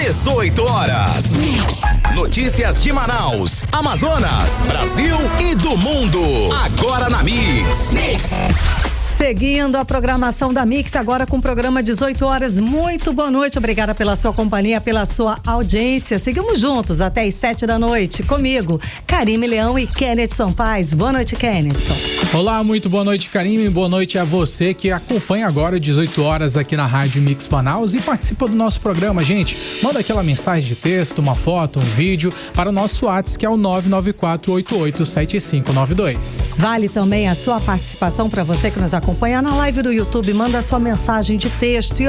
18 horas. Notícias de Manaus, Amazonas, Brasil e do mundo. Agora na Mix. Seguindo a programação da Mix, agora com o programa 18 horas. Muito boa noite, obrigada pela sua companhia, pela sua audiência. Seguimos juntos até as 7 da noite. Comigo, Karime Leão e Kennethson Paz. Boa noite, Kennethson. Olá, muito boa noite, Karime. Boa noite a você que acompanha agora 18 horas aqui na Rádio Mix Manaus e participa do nosso programa, gente. Manda aquela mensagem de texto, uma foto, um vídeo para o nosso WhatsApp, que é o 994887592. Vale também a sua participação para você que nos acompanha na live do YouTube. Manda a sua mensagem de texto. E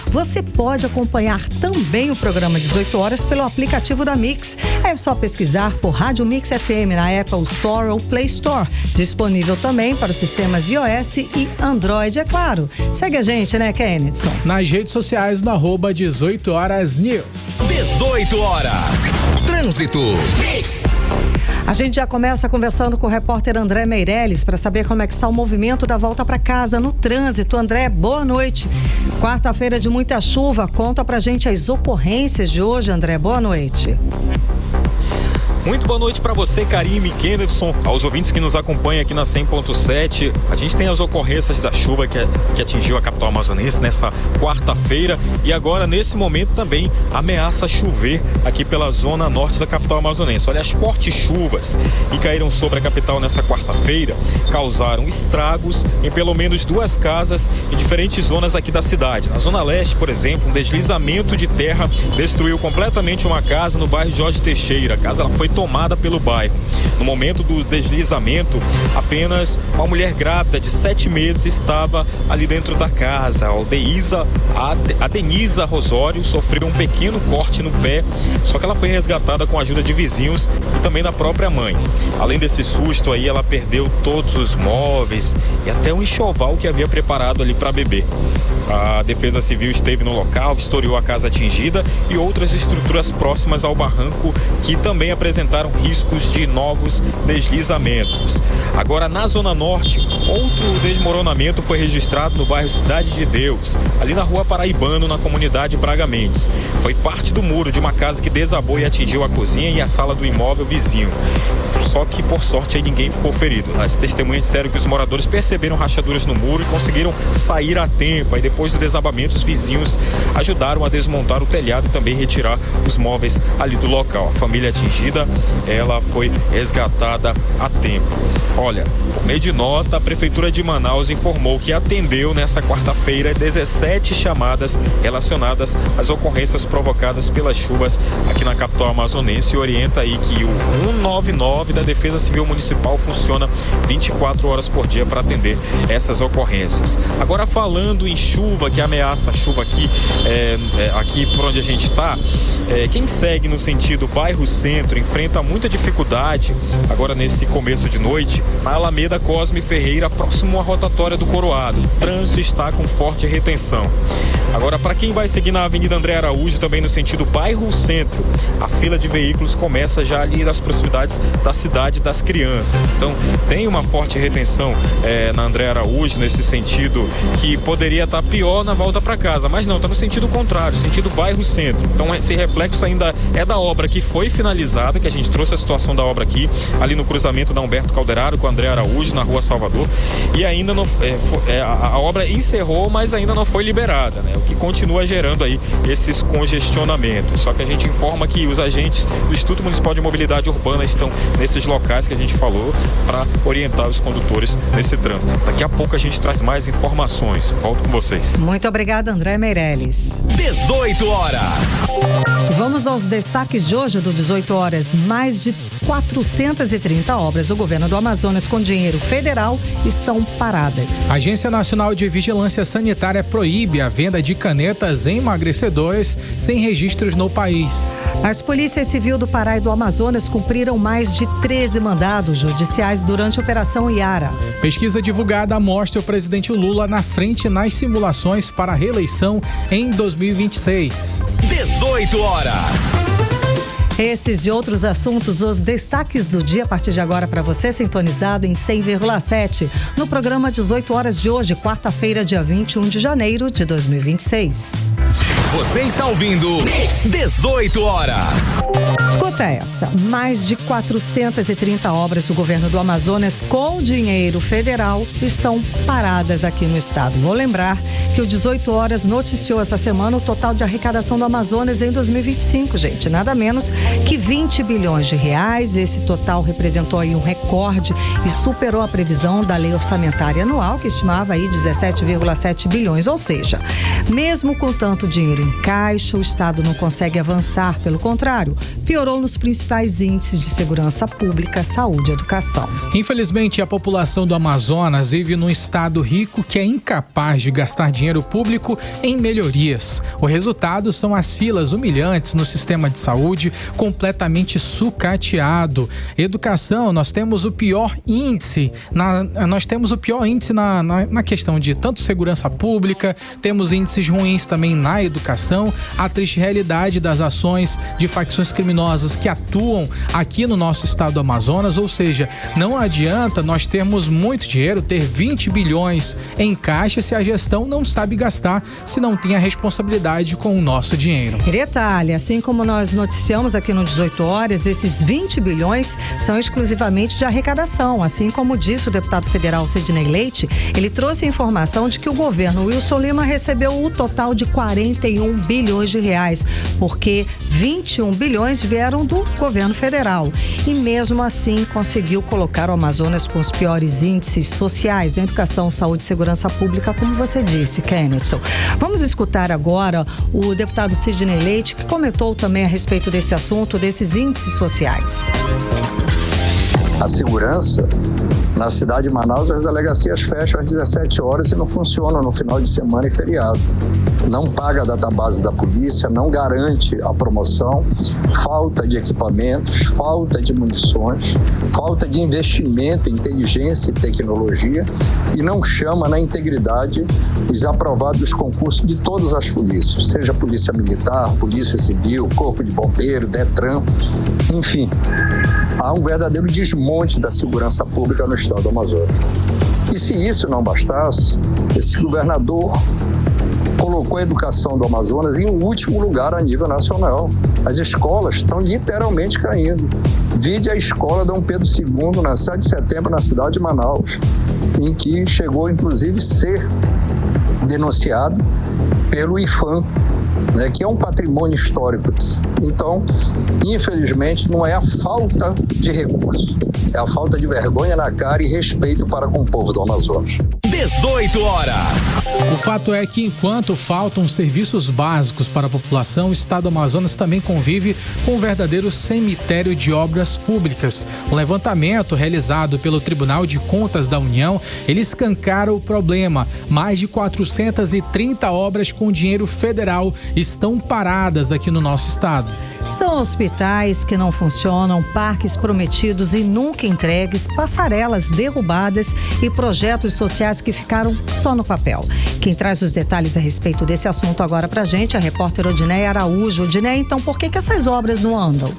você pode acompanhar também o programa 18 horas pelo aplicativo da Mix. É só pesquisar por Rádio Mix FM na Apple Store ou Play Store. Disponível também para os sistemas iOS e Android, é claro. Segue a gente, né, Kennethson? Nas redes sociais no @18 horas News. 18 horas. Trânsito. Mix. A gente já começa conversando com o repórter André Meirelles para saber como é que está o movimento da volta para casa no trânsito. André, boa noite. Quarta-feira de muita chuva. Conta pra gente as ocorrências de hoje, André. Boa noite. Muito boa noite para você, Karime, Kennethson, aos ouvintes que nos acompanham aqui na 100.7. A gente tem as ocorrências da chuva que atingiu a capital amazonense nessa quarta-feira e agora, nesse momento, também ameaça chover aqui pela zona norte da capital amazonense. Olha, as fortes chuvas que caíram sobre a capital nessa quarta-feira causaram estragos em pelo menos 2 casas em diferentes zonas aqui da cidade. Na zona leste, por exemplo, um deslizamento de terra destruiu completamente uma casa no bairro Jorge Teixeira. A casa foi tomada pelo bairro. No momento do deslizamento, apenas uma mulher grávida de 7 meses estava ali dentro da casa. A Denisa Rosório sofreu um pequeno corte no pé, só que ela foi resgatada com a ajuda de vizinhos e também da própria mãe. Além desse susto aí, ela perdeu todos os móveis e até o enxoval que havia preparado ali para bebê. A Defesa Civil esteve no local, vistoriou a casa atingida e outras estruturas próximas ao barranco que também apresentaram riscos de novos deslizamentos. Agora, na Zona Norte, outro desmoronamento foi registrado no bairro Cidade de Deus, ali na rua Paraibano, na comunidade Braga Mendes. Foi parte do muro de uma casa que desabou e atingiu a cozinha e a sala do imóvel vizinho. Só que, por sorte, aí ninguém ficou ferido. As testemunhas disseram que os moradores perceberam rachaduras no muro e conseguiram sair a tempo. Aí, depois do desabamento, os vizinhos ajudaram a desmontar o telhado e também retirar os móveis ali do local. A família atingida, ela foi resgatada a tempo. Olha, por meio de nota, a Prefeitura de Manaus informou que atendeu nessa quarta-feira 17 chamadas relacionadas às ocorrências provocadas pelas chuvas aqui na capital amazonense e orienta aí que o 199 da Defesa Civil Municipal funciona 24 horas por dia para atender essas ocorrências. Agora, falando em chuva, que ameaça a chuva aqui, aqui por onde a gente está, quem segue no sentido bairro Centro enfrenta muita dificuldade agora nesse começo de noite na Alameda Cosme Ferreira, próximo à rotatória do Coroado. O trânsito está com forte retenção. Agora, para quem vai seguir na Avenida André Araújo, também no sentido bairro Centro, a fila de veículos começa já ali nas proximidades da Cidade das Crianças. Então, tem uma forte retenção na André Araújo, nesse sentido que poderia estar pior na volta para casa, mas não, está no sentido contrário, sentido bairro Centro. Então, esse reflexo ainda é da obra que foi finalizada, que a gente trouxe a situação da obra aqui, ali no cruzamento da Humberto Calderaro com André Araújo, na Rua Salvador, e ainda não, a obra encerrou, mas ainda não foi liberada, né? O que continua gerando aí esses congestionamentos. Só que a gente informa que os agentes do Instituto Municipal de Mobilidade Urbana estão nesses locais que a gente falou para orientar os condutores nesse trânsito. Daqui a pouco a gente traz mais informações. Volto com vocês. Muito obrigada, André Meirelles. 18 horas. Vamos aos destaques de hoje do 18 horas. Mais de 430 obras do governo do Amazonas com dinheiro federal estão paradas. A Agência Nacional de Vigilância Sanitária proíbe a venda de canetas emagrecedoras sem registros no país. As polícias civil do Pará e do Amazonas cumpriram mais de 13 mandados judiciais durante a Operação Iara. Pesquisa divulgada mostra o presidente Lula na frente nas simulações para a reeleição em 2026. 18 horas. Esses e outros assuntos, os destaques do dia a partir de agora para você, sintonizado em 100,7 no programa 18 horas de hoje, quarta-feira, dia 21 de janeiro de 2026. Você está ouvindo 18 horas. Escuta essa, mais de 430 obras do governo do Amazonas com dinheiro federal estão paradas aqui no estado. Vou lembrar que o 18 horas noticiou essa semana o total de arrecadação do Amazonas em 2025, gente. Nada menos que 20 bilhões de reais. Esse total representou aí um recorde e superou a previsão da lei orçamentária anual, que estimava aí 17,7 bilhões. Ou seja, mesmo com tanto dinheiro em caixa, o estado não consegue avançar. Pelo contrário, piorou nos principais índices de segurança pública, saúde e educação. Infelizmente, a população do Amazonas vive num estado rico que é incapaz de gastar dinheiro público em melhorias. O resultado são as filas humilhantes no sistema de saúde, completamente sucateado. Educação, nós temos o pior índice na questão de tanto segurança pública, temos índices ruins também na educação, a triste realidade das ações de facções criminosas que atuam aqui no nosso estado do Amazonas. Ou seja, não adianta nós termos muito dinheiro, ter 20 bilhões em caixa, se a gestão não sabe gastar, se não tem a responsabilidade com o nosso dinheiro. Detalhe, assim como nós noticiamos aqui no 18 horas, esses 20 bilhões são exclusivamente de arrecadação. Assim como disse o deputado federal Sidney Leite, ele trouxe a informação de que o governo Wilson Lima recebeu o total de 41 bilhões de reais, porque 21 bilhões vieram do governo federal. E mesmo assim conseguiu colocar o Amazonas com os piores índices sociais em educação, saúde e segurança pública, como você disse, Kennedson. Vamos escutar agora o deputado Sidney Leite, que comentou também a respeito desse assunto, desses índices sociais. A segurança na cidade de Manaus, as delegacias fecham às 17 horas e não funcionam no final de semana e feriado. Não paga a database da polícia, não garante a promoção, falta de equipamentos, falta de munições, falta de investimento em inteligência e tecnologia e não chama na integridade os aprovados dos concursos de todas as polícias, seja Polícia Militar, Polícia Civil, Corpo de Bombeiro, Detran, enfim. Há um verdadeiro desmonte da segurança pública no estado do Amazonas. E se isso não bastasse, esse governador colocou a educação do Amazonas em último lugar a nível nacional. As escolas estão literalmente caindo. Vide a escola Dom Pedro II, na 7 de setembro, na cidade de Manaus, em que chegou, inclusive, a ser denunciado pelo IFAM, que é um patrimônio histórico. Então, infelizmente, não é a falta de recursos, é a falta de vergonha na cara e respeito para com o povo do Amazonas. 18 horas. O fato é que enquanto faltam serviços básicos para a população, o estado do Amazonas também convive com um verdadeiro cemitério de obras públicas. Um levantamento realizado pelo Tribunal de Contas da União, ele escancara o problema. Mais de 430 obras com dinheiro federal estão paradas aqui no nosso estado. São hospitais que não funcionam, parques prometidos e nunca entregues, passarelas derrubadas e projetos sociais que ficaram só no papel. Quem traz os detalhes a respeito desse assunto agora pra gente é a repórter Odineia Araújo. Odineia, então por que essas obras não andam?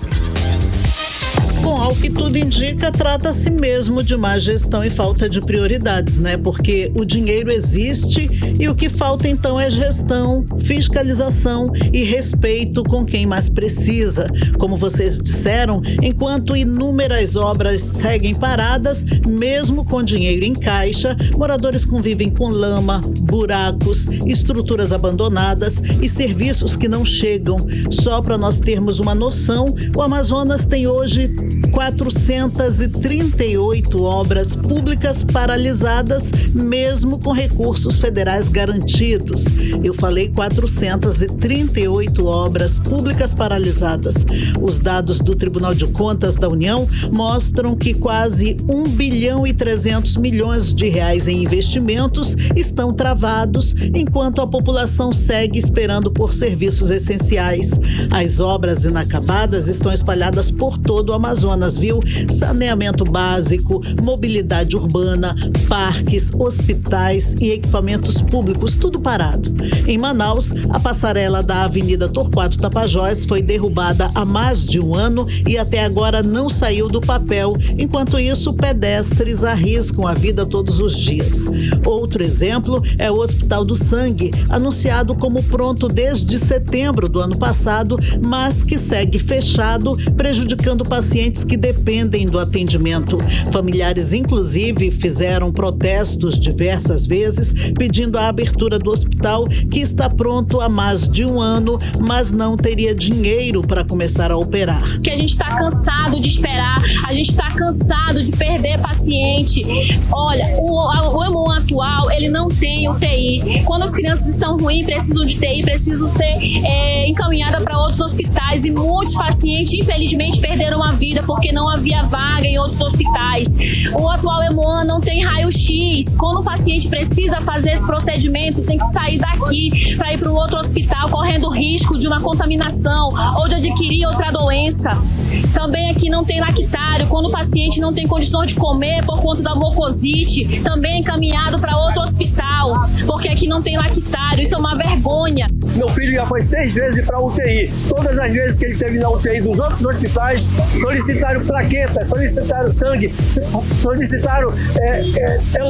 Bom, ao que tudo indica, trata-se mesmo de má gestão e falta de prioridades, né? Porque o dinheiro existe e o que falta então é gestão, fiscalização e respeito com quem mais precisa. Como vocês disseram, enquanto inúmeras obras seguem paradas, mesmo com dinheiro em caixa, moradores convivem com lama, buracos, estruturas abandonadas e serviços que não chegam. Só para nós termos uma noção, o Amazonas tem hoje 438 obras públicas paralisadas, mesmo com recursos federais garantidos. Eu falei 438 obras públicas paralisadas. Os dados do Tribunal de Contas da União mostram que quase 1 bilhão e 300 milhões de reais em investimentos estão travados, enquanto a população segue esperando por serviços essenciais. As obras inacabadas estão espalhadas por todo o Amazonas. Amazonas, viu? Saneamento básico, mobilidade urbana, parques, hospitais e equipamentos públicos, tudo parado. Em Manaus, a passarela da Avenida Torquato Tapajós foi derrubada há mais de um ano e até agora não saiu do papel. Enquanto isso, pedestres arriscam a vida todos os dias. Outro exemplo é o Hospital do Sangue, anunciado como pronto desde setembro do ano passado, mas que segue fechado, prejudicando pacientes que dependem do atendimento. Familiares, inclusive, fizeram protestos diversas vezes, pedindo a abertura do hospital, que está pronto há mais de um ano, mas não teria dinheiro para começar a operar. Que a gente está cansado de esperar, a gente está cansado de perder paciente. Olha, o Hemon atual, ele não tem UTI. Quando as crianças estão ruins, precisam de UTI, precisam ser encaminhadas para outros hospitais, e muitos pacientes, infelizmente, perderam a vida porque não havia vaga em outros hospitais. O atual Hemon não tem raio-x. Quando o paciente precisa fazer esse procedimento, tem que sair daqui para ir para um outro hospital, correndo risco de uma contaminação ou de adquirir outra doença. Também aqui não tem lactário. Quando o paciente não tem condições de comer por conta da mucosite, também é encaminhado para outro hospital, porque aqui não tem lactário. Isso é uma vergonha. Meu filho já foi 6 vezes para UTI. Todas as vezes que ele esteve na UTI dos outros hospitais, solicitaram plaquetas, solicitaram sangue, solicitaram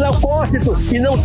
leucócito, e não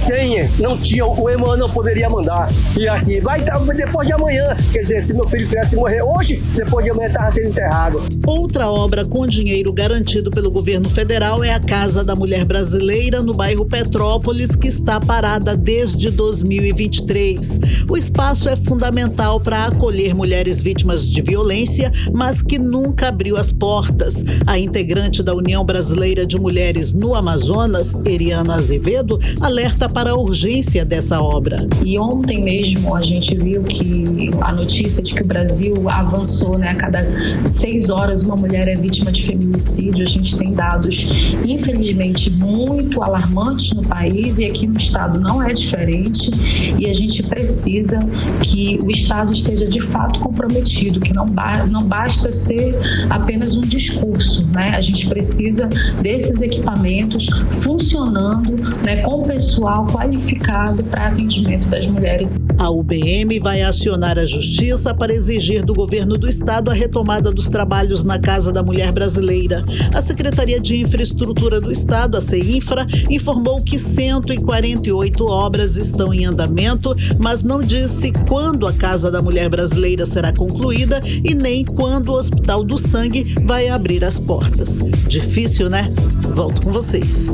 tinha, o Hemon não poderia mandar. E assim, vai estar depois de amanhã. Quer dizer, se meu filho tivesse morrer hoje, depois de amanhã estava sendo enterrado. Outra obra com dinheiro garantido pelo governo federal é a Casa da Mulher Brasileira, no bairro Petrópolis, que está parada desde 2023. O espaço é fundamental para acolher mulheres vítimas de violência, mas que nunca abriu as portas. A integrante da União Brasileira de Mulheres no Amazonas, Eriana Azevedo, alerta para a urgência dessa obra. E ontem mesmo a gente viu que a notícia de que o Brasil avançou, né? A cada 6 horas uma mulher é vítima de feminicídio. A gente tem dados, infelizmente, muito alarmantes no país, e aqui no estado não é diferente, e a gente precisa que o estado esteja de fato comprometido, que não basta ser apenas um discurso, né? A gente precisa desses equipamentos funcionando, né, com pessoal qualificado para atendimento das mulheres. A UBM vai acionar a Justiça para exigir do governo do estado a retomada dos trabalhos na Casa da Mulher Brasileira. A Secretaria de Infraestrutura do Estado, a CEINFRA, informou que 148 obras estão em andamento, mas não disse quando a Casa da Mulher Brasileira será concluída e nem quando o Hospital do Sangue vai abrir as portas. Difícil, né? Volto com vocês.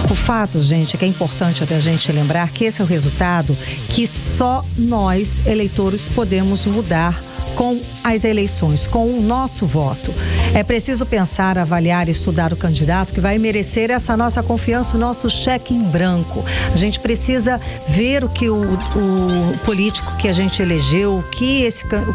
O fato, gente, é que é importante a gente lembrar que esse é o resultado que só nós, eleitores, podemos mudar com as eleições, com o nosso voto. É preciso pensar, avaliar e estudar o candidato que vai merecer essa nossa confiança, o nosso cheque em branco. A gente precisa ver o que o político que a gente elegeu, o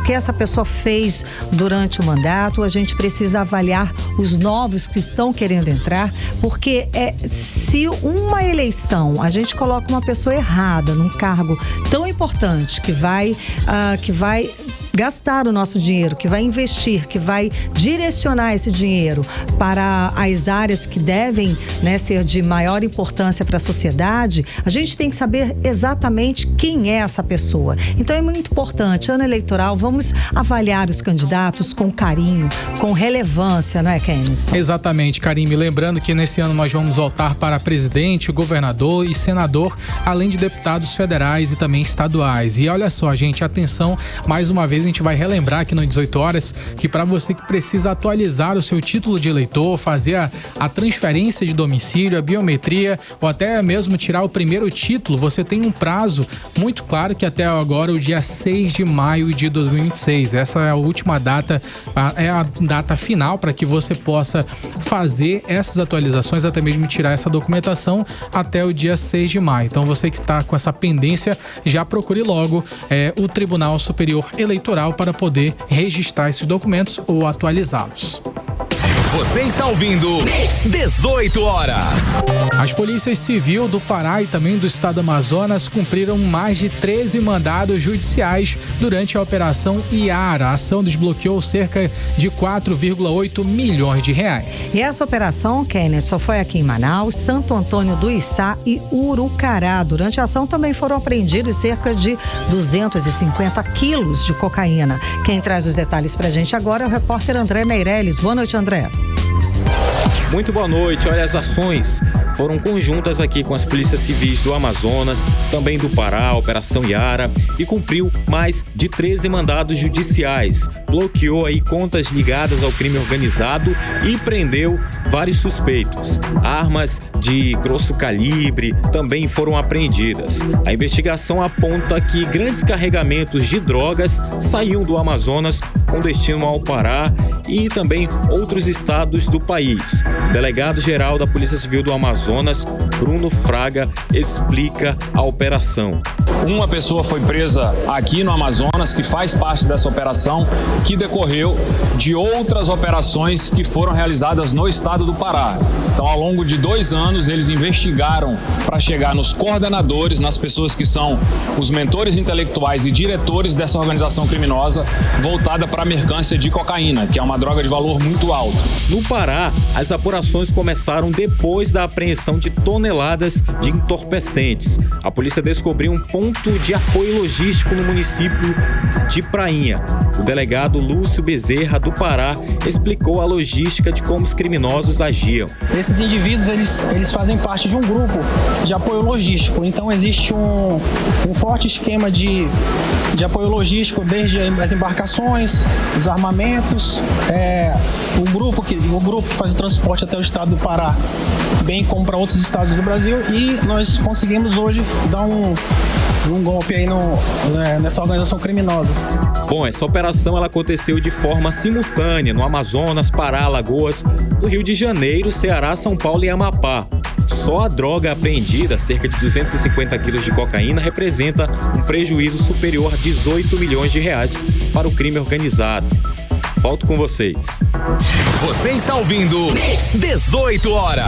que essa pessoa fez durante o mandato. A gente precisa avaliar os novos que estão querendo entrar, porque se uma eleição a gente coloca uma pessoa errada num cargo tão importante que vai gastar o nosso dinheiro, que vai investir, que vai direcionar esse dinheiro para as áreas que devem, né, ser de maior importância para a sociedade, a gente tem que saber exatamente quem é essa pessoa. Então é muito importante, ano eleitoral, vamos avaliar os candidatos com carinho, com relevância, não é, Kennedy? Exatamente, Karime. Lembrando que nesse ano nós vamos voltar para presidente, governador e senador, além de deputados federais e também estaduais. E olha só, gente, atenção, mais uma vez a gente vai relembrar aqui no 18 horas que para você que precisa atualizar o seu título de eleitor, fazer a transferência de domicílio, a biometria ou até mesmo tirar o primeiro título, você tem um prazo muito claro que até agora o dia 6 de maio de 2026. Essa é a última data, é a data final para que você possa fazer essas atualizações, até mesmo tirar essa documentação até o dia 6 de maio. Então você que está com essa pendência, já procure logo o Tribunal Superior Eleitoral para poder registrar esses documentos ou atualizá-los. Você está ouvindo 18 horas. As polícias civil do Pará e também do estado do Amazonas cumpriram mais de 13 mandados judiciais durante a Operação Iara. A ação desbloqueou cerca de 4,8 milhões de reais. E essa operação, Kenneth, só foi aqui em Manaus, Santo Antônio do Içá e Urucará. Durante a ação também foram apreendidos cerca de 250 quilos de cocaína. Quem traz os detalhes pra gente agora é o repórter André Meirelles. Boa noite, André. Muito boa noite. Olha, as ações foram conjuntas aqui com as polícias civis do Amazonas, também do Pará, a Operação Iara, e cumpriu mais de 13 mandados judiciais. Bloqueou aí contas ligadas ao crime organizado e prendeu vários suspeitos. Armas de grosso calibre também foram apreendidas. A investigação aponta que grandes carregamentos de drogas saíam do Amazonas com destino ao Pará e também outros estados do país. O delegado-geral da Polícia Civil do Amazonas, Bruno Fraga, explica a operação. Uma pessoa foi presa aqui no Amazonas, que faz parte dessa operação, que decorreu de outras operações que foram realizadas no estado do Pará. Então, ao longo de 2 anos, eles investigaram para chegar nos coordenadores, nas pessoas que são os mentores intelectuais e diretores dessa organização criminosa voltada para a mercância de cocaína, que é uma droga de valor muito alto. No Pará, as apurações começaram depois da apreensão de toneladas de entorpecentes. A polícia descobriu um ponto de apoio logístico no município de Prainha. O delegado Lúcio Bezerra, do Pará, explicou a logística de como os criminosos agiam. Esses indivíduos, eles fazem parte de um grupo de apoio logístico. Então, existe um forte esquema de apoio logístico, desde as embarcações, os armamentos, o grupo que faz o transporte até o estado do Pará, bem como para outros estados do Brasil, e nós conseguimos hoje dar um golpe aí nessa organização criminosa. Bom, essa operação ela aconteceu de forma simultânea no Amazonas, Pará, Alagoas, no Rio de Janeiro, Ceará, São Paulo e Amapá. Só a droga apreendida, cerca de 250 quilos de cocaína, representa um prejuízo superior a 18 milhões de reais para o crime organizado. Volto com vocês. Você está ouvindo 18 horas.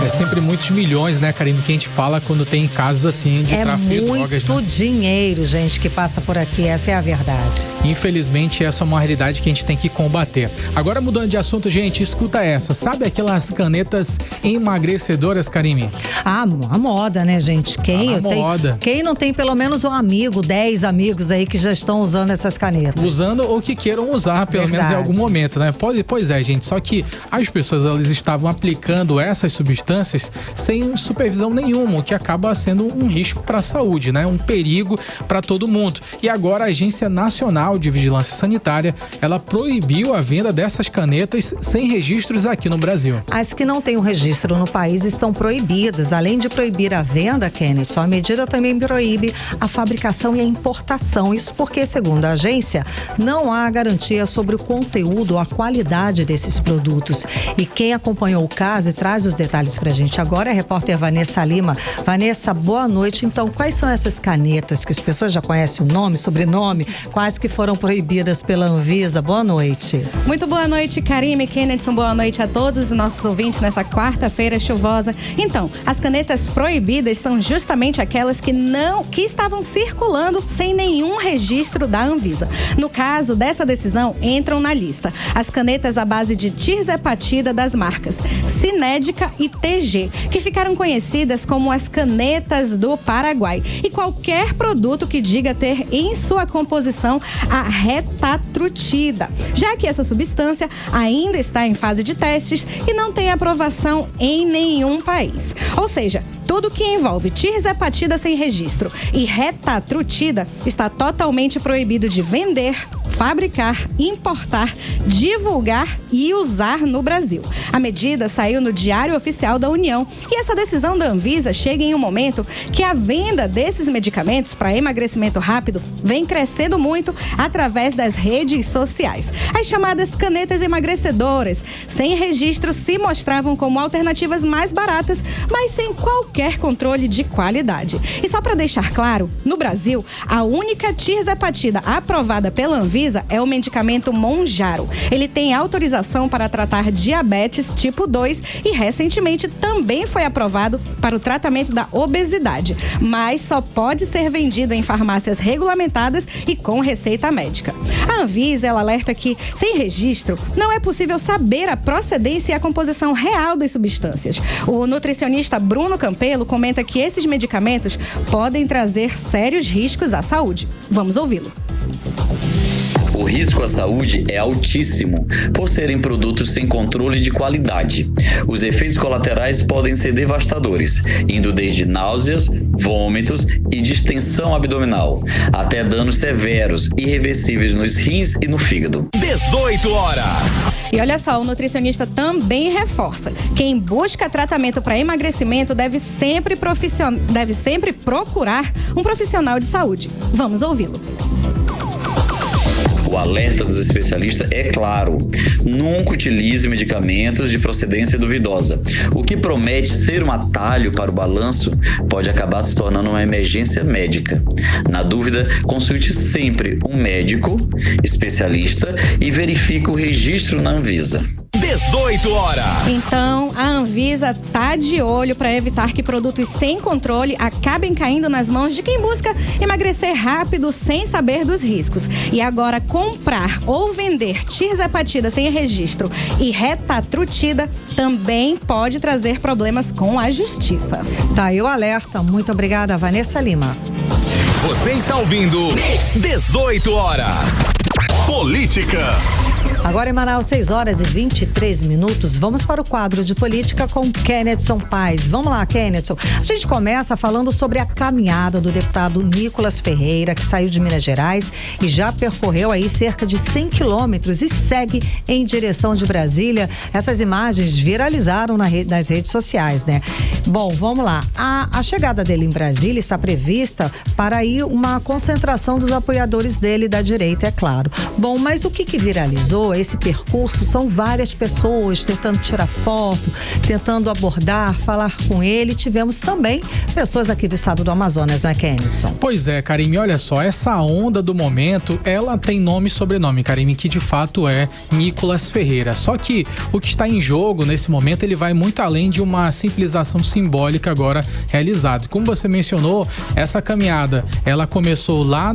É sempre muitos milhões, né, Karime, que a gente fala quando tem casos assim de tráfico de drogas, né? É muito dinheiro, gente, que passa por aqui. Essa é a verdade. Infelizmente, essa é uma realidade que a gente tem que combater. Agora, mudando de assunto, gente, escuta essa. Sabe aquelas canetas emagrecedoras, Karime? Ah, a moda, né, gente? Quem não tem pelo menos um amigo, 10 amigos aí que já estão usando essas canetas? Usando ou que queiram usar, pelo menos em algum momento, né? Pois é, gente. Só que as pessoas, elas estavam aplicando essas substâncias sem supervisão nenhuma, o que acaba sendo um risco para a saúde, né? Um perigo para todo mundo. E agora a Agência Nacional de Vigilância Sanitária, ela proibiu a venda dessas canetas sem registros aqui no Brasil. As que não têm um registro no país estão proibidas. Além de proibir a venda, Kenneth, a medida também proíbe a fabricação e a importação. Isso porque, segundo a agência, não há garantia sobre o conteúdo ou a qualidade desses produtos. E quem acompanhou o caso e traz os detalhes pra gente agora é a repórter Vanessa Lima. Vanessa, boa noite. Então, quais são essas canetas que as pessoas já conhecem o nome, sobrenome, quais que foram proibidas pela Anvisa? Boa noite. Muito boa noite, Karime, Kennedson, boa noite a todos os nossos ouvintes nessa quarta-feira chuvosa. Então, as canetas proibidas são justamente aquelas que estavam circulando sem nenhum registro da Anvisa. No caso dessa decisão, entram na lista as canetas à base de tirzepatida das marcas Cinédica e TG, que ficaram conhecidas como as canetas do Paraguai, e qualquer produto que diga ter em sua composição a retatrutida, já que essa substância ainda está em fase de testes e não tem aprovação em nenhum país. Ou seja, tudo que envolve tirzepatida sem registro e retatrutida está totalmente proibido de vender, fabricar, importar, divulgar e usar no Brasil. A medida saiu no Diário Oficial da União e essa decisão da Anvisa chega em um momento que a venda desses medicamentos para emagrecimento rápido vem crescendo muito através das redes sociais. As chamadas canetas emagrecedoras, sem registro, se mostravam como alternativas mais baratas, mas sem qualquer controle de qualidade. E só para deixar claro, no Brasil, a única tirzepatida aprovada pela Anvisa Anvisa é o medicamento Mounjaro. Ele tem autorização para tratar diabetes tipo 2 e recentemente também foi aprovado para o tratamento da obesidade, mas só pode ser vendido em farmácias regulamentadas e com receita médica. A Anvisa, ela alerta que, sem registro, não é possível saber a procedência e a composição real das substâncias. O nutricionista Bruno Campelo comenta que esses medicamentos podem trazer sérios riscos à saúde. Vamos ouvi-lo. O risco à saúde é altíssimo por serem produtos sem controle de qualidade. Os efeitos colaterais podem ser devastadores, indo desde náuseas, vômitos e distensão abdominal, até danos severos, irreversíveis nos rins e no fígado. 18 horas. E olha só, o nutricionista também reforça: quem busca tratamento para emagrecimento deve sempre procurar um profissional de saúde. Vamos ouvi-lo. O alerta dos especialistas é claro: nunca utilize medicamentos de procedência duvidosa. O que promete ser um atalho para o balanço pode acabar se tornando uma emergência médica. Na dúvida, consulte sempre um médico especialista e verifique o registro na Anvisa. 18 horas. Então, a Anvisa tá de olho para evitar que produtos sem controle acabem caindo nas mãos de quem busca emagrecer rápido sem saber dos riscos. E agora, comprar ou vender tirzepatida sem registro e retatrutida também pode trazer problemas com a justiça. Tá aí o alerta. Muito obrigada, Vanessa Lima. Você está ouvindo 18 horas. Política. Agora em Manaus, 6 horas e 23 minutos. Vamos para o quadro de política com Kennedson Paes. Vamos lá, Kennedson. A gente começa falando sobre a caminhada do deputado Nicolas Ferreira, que saiu de Minas Gerais e já percorreu aí cerca de 100 quilômetros e segue em direção de Brasília. Essas imagens viralizaram nas redes sociais, né? Bom, vamos lá. A chegada dele em Brasília está prevista para aí uma concentração dos apoiadores dele da direita, é claro. Bom, mas o que viralizou esse percurso são várias pessoas tentando tirar foto, tentando abordar, falar com ele. Tivemos também pessoas aqui do estado do Amazonas, não é, Kennedson? Pois é, Karime, olha só, essa onda do momento, ela tem nome e sobrenome, Karime, que de fato é Nicolas Ferreira. Só que o que está em jogo nesse momento, ele vai muito além de uma simples ação simbólica agora realizada. Como você mencionou, essa caminhada, ela começou lá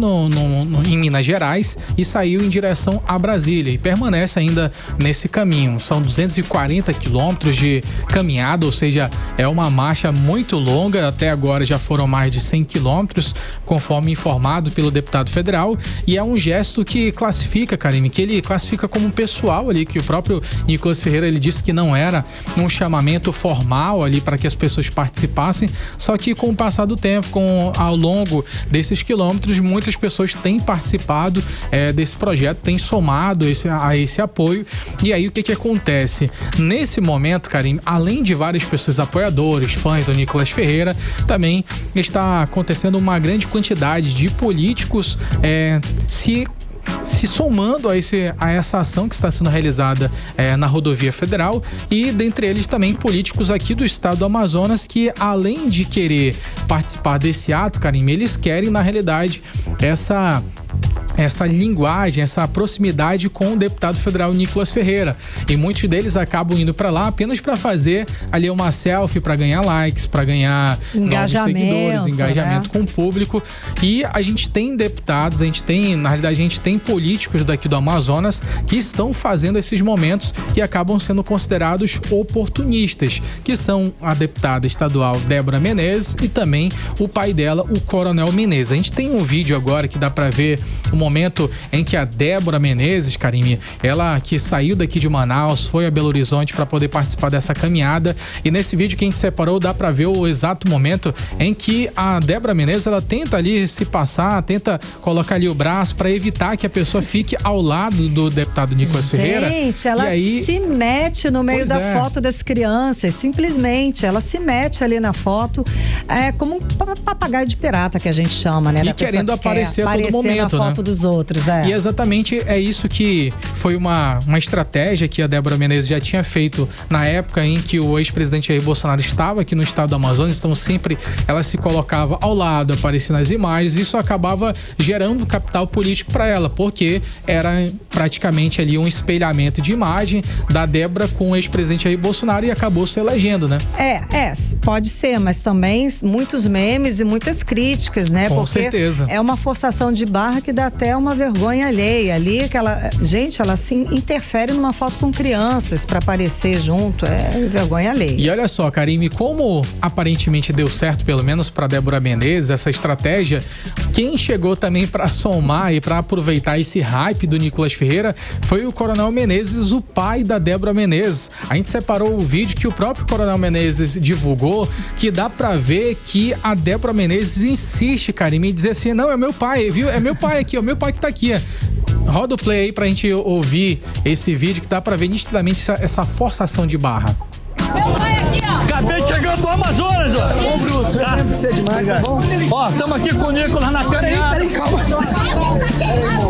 em Minas Gerais e saiu em direção a Brasília e permanece ainda nesse caminho. São 240 quilômetros de caminhada, ou seja, é uma marcha muito longa. Até agora já foram mais de 100 quilômetros, conforme informado pelo deputado federal, e é um gesto que classifica, Karime, que ele classifica como pessoal ali, que o próprio Nicolas Ferreira, ele disse que não era um chamamento formal ali para que as pessoas participassem, só que com o passar do tempo, ao longo desses quilômetros, muitas pessoas têm participado desse projeto, têm somado a esse apoio. E aí o que acontece? Nesse momento, Karime, além de várias pessoas apoiadores, fãs do Nicolas Ferreira, também está acontecendo uma grande quantidade de políticos se somando a essa ação que está sendo realizada na rodovia federal, e dentre eles também políticos aqui do estado do Amazonas que, além de querer participar desse ato, Karime, eles querem, na realidade, essa linguagem, essa proximidade com o deputado federal Nicolas Ferreira, e muitos deles acabam indo para lá apenas para fazer ali uma selfie, para ganhar likes, para ganhar novos seguidores, engajamento com o público. E a gente tem deputados, na realidade a gente tem políticos daqui do Amazonas que estão fazendo esses momentos e acabam sendo considerados oportunistas, que são a deputada estadual Débora Menezes e também o pai dela, o Coronel Menezes. A gente tem um vídeo agora que dá para ver o momento em que a Débora Menezes, Karime, ela que saiu daqui de Manaus, foi a Belo Horizonte para poder participar dessa caminhada, e nesse vídeo que a gente separou dá para ver o exato momento em que a Débora Menezes, ela tenta ali se passar, tenta colocar ali o braço para evitar que a pessoa fique ao lado do deputado Nicolas Ferreira. Gente, ela se mete no meio da foto das crianças, simplesmente, ela se mete ali na foto, como um papagaio de pirata que a gente chama, né? E querendo aparecer a todo momento, na foto dos outros, E exatamente é isso que foi uma estratégia que a Débora Menezes já tinha feito na época em que o ex-presidente Jair Bolsonaro estava aqui no estado do Amazonas, então sempre ela se colocava ao lado, aparecia nas imagens, isso acabava gerando capital político para ela, porque era praticamente ali um espelhamento de imagem da Débora com o ex-presidente Jair Bolsonaro e acabou se elegendo, né? Pode ser, mas também muitos memes e muitas críticas, né? Com certeza. É uma forçação de barra que dá até uma vergonha alheia ali, gente, ela se interfere numa foto com crianças para aparecer junto, é vergonha alheia. E olha só, Karime, como aparentemente deu certo, pelo menos para Débora Menezes, essa estratégia, quem chegou também para somar e para aproveitar esse hype do Nicolas Ferreira foi o Coronel Menezes, o pai da Débora Menezes. A gente separou o vídeo que o próprio Coronel Menezes divulgou, que dá para ver que a Débora Menezes insiste, Karime, em dizer assim, não, é meu pai, viu? É meu pai aqui, é o meu pai que tá aqui. Roda o play aí pra gente ouvir esse vídeo que dá pra ver nitidamente essa forçação de barra. Meu pai aqui, ó. Acabei de chegar do Amazonas, ó. Bom, Bruto, você lembra de ser demais, tá bom? Ó, estamos aqui com o Nicolas na caminhada. Peraí, calma.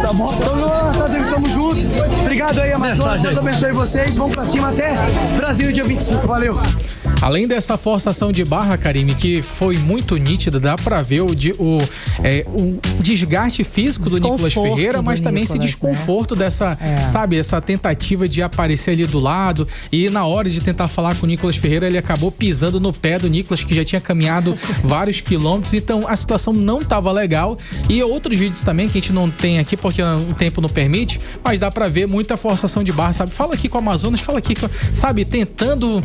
Tá bom? Tamo junto. Obrigado aí, Amazonas. Deus abençoe vocês. Vamos pra cima até Brasil, dia 25. Valeu. Além dessa forçação de barra, Karime, que foi muito nítida, dá pra ver o desgaste físico do Nicolas Ferreira, mas também esse desconforto, né? Sabe, essa tentativa de aparecer ali do lado, e na hora de tentar falar com o Nicolas Ferreira, ele acabou pisando no pé do Nicolas, que já tinha caminhado vários quilômetros, então a situação não tava legal. E outros vídeos também que a gente não tem aqui porque o tempo não permite, mas dá pra ver muita forçação de barra, sabe? Fala aqui com o Amazonas, fala aqui com, sabe, tentando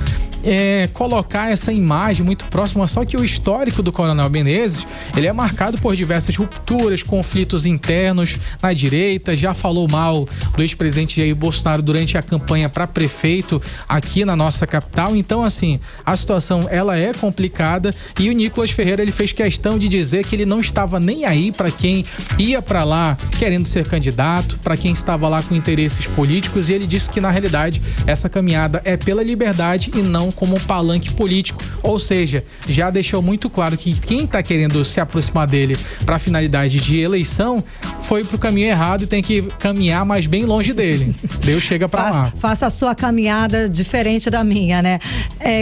colocar essa imagem muito próxima, só que o histórico do Coronel Menezes, ele é marcado por diversas rupturas, conflitos internos na direita, já falou mal do ex-presidente Jair Bolsonaro durante a campanha para prefeito aqui na nossa capital, então assim, a situação ela é complicada e o Nicolas Ferreira, ele fez questão de dizer que ele não estava nem aí para quem ia para lá querendo ser candidato, para quem estava lá com interesses políticos, e ele disse que na realidade essa caminhada é pela liberdade e não como um palanque político, ou seja, já deixou muito claro que quem tá querendo se aproximar dele para finalidade de eleição foi pro caminho errado e tem que caminhar mais bem longe dele. Deus chega para lá. Faça a sua caminhada diferente da minha, né?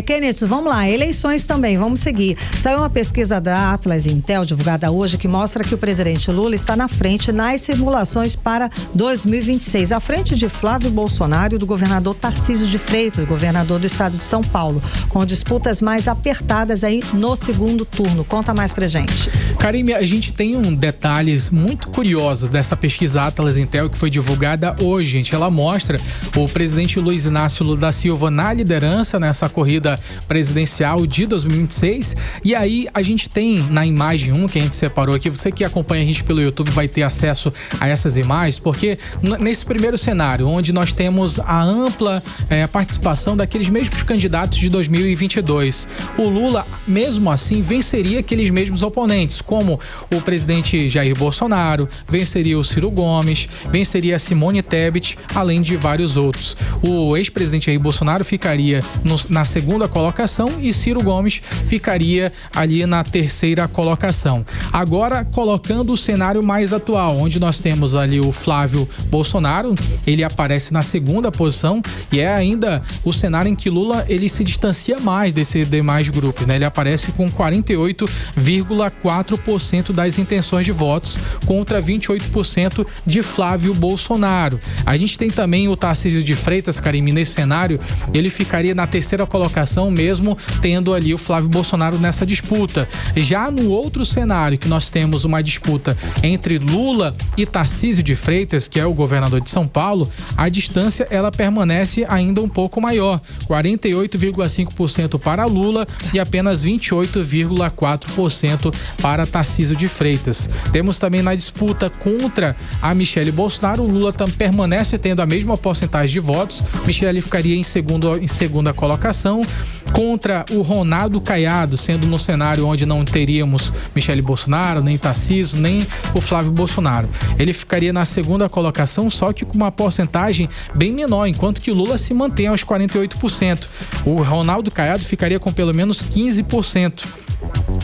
Kenneth, vamos lá, eleições também, vamos seguir. Saiu uma pesquisa da Atlas Intel, divulgada hoje, que mostra que o presidente Lula está na frente nas simulações para 2026, à frente de Flávio Bolsonaro e do governador Tarcísio de Freitas, governador do estado de São Paulo, com disputas mais apertadas aí no segundo turno. Conta mais pra gente. Karime, a gente tem detalhes muito curiosos dessa pesquisa Atlas Intel que foi divulgada hoje, gente. Ela mostra o presidente Luiz Inácio Lula da Silva na liderança nessa corrida presidencial de 2026. E aí a gente tem na imagem 1 que a gente separou aqui, você que acompanha a gente pelo YouTube vai ter acesso a essas imagens, porque nesse primeiro cenário, onde nós temos a ampla participação daqueles mesmos candidatos de 2022, o Lula, mesmo assim, venceria aqueles mesmos oponentes, como o presidente Jair Bolsonaro, venceria o Ciro Gomes, venceria a Simone Tebet, além de vários outros. O ex-presidente Jair Bolsonaro ficaria na segunda colocação e Ciro Gomes ficaria ali na terceira colocação. Agora, colocando o cenário mais atual, onde nós temos ali o Flávio Bolsonaro, ele aparece na segunda posição e é ainda o cenário em que Lula ele se distancia mais desses demais grupos, né? Ele aparece com 48,4% das intenções de votos contra 28% de Flávio Bolsonaro. A gente tem também o Tarcísio de Freitas, Karime, nesse cenário, ele ficaria na terceira colocação mesmo tendo ali o Flávio Bolsonaro nessa disputa. Já no outro cenário que nós temos uma disputa entre Lula e Tarcísio de Freitas, que é o governador de São Paulo, a distância ela permanece ainda um pouco maior, 48,5% para Lula e apenas 28,4% para Tarcísio de Freitas. Temos também na disputa contra a Michele Bolsonaro, o Lula permanece tendo a mesma porcentagem de votos, Michele ficaria em segunda colocação, contra o Ronaldo Caiado, sendo no cenário onde não teríamos Michele Bolsonaro, nem Tarcísio, nem o Flávio Bolsonaro. Ele ficaria na segunda colocação, só que com uma porcentagem bem menor, enquanto que o Lula se mantém aos 48%. O Ronaldo Caiado ficaria com pelo menos 15%.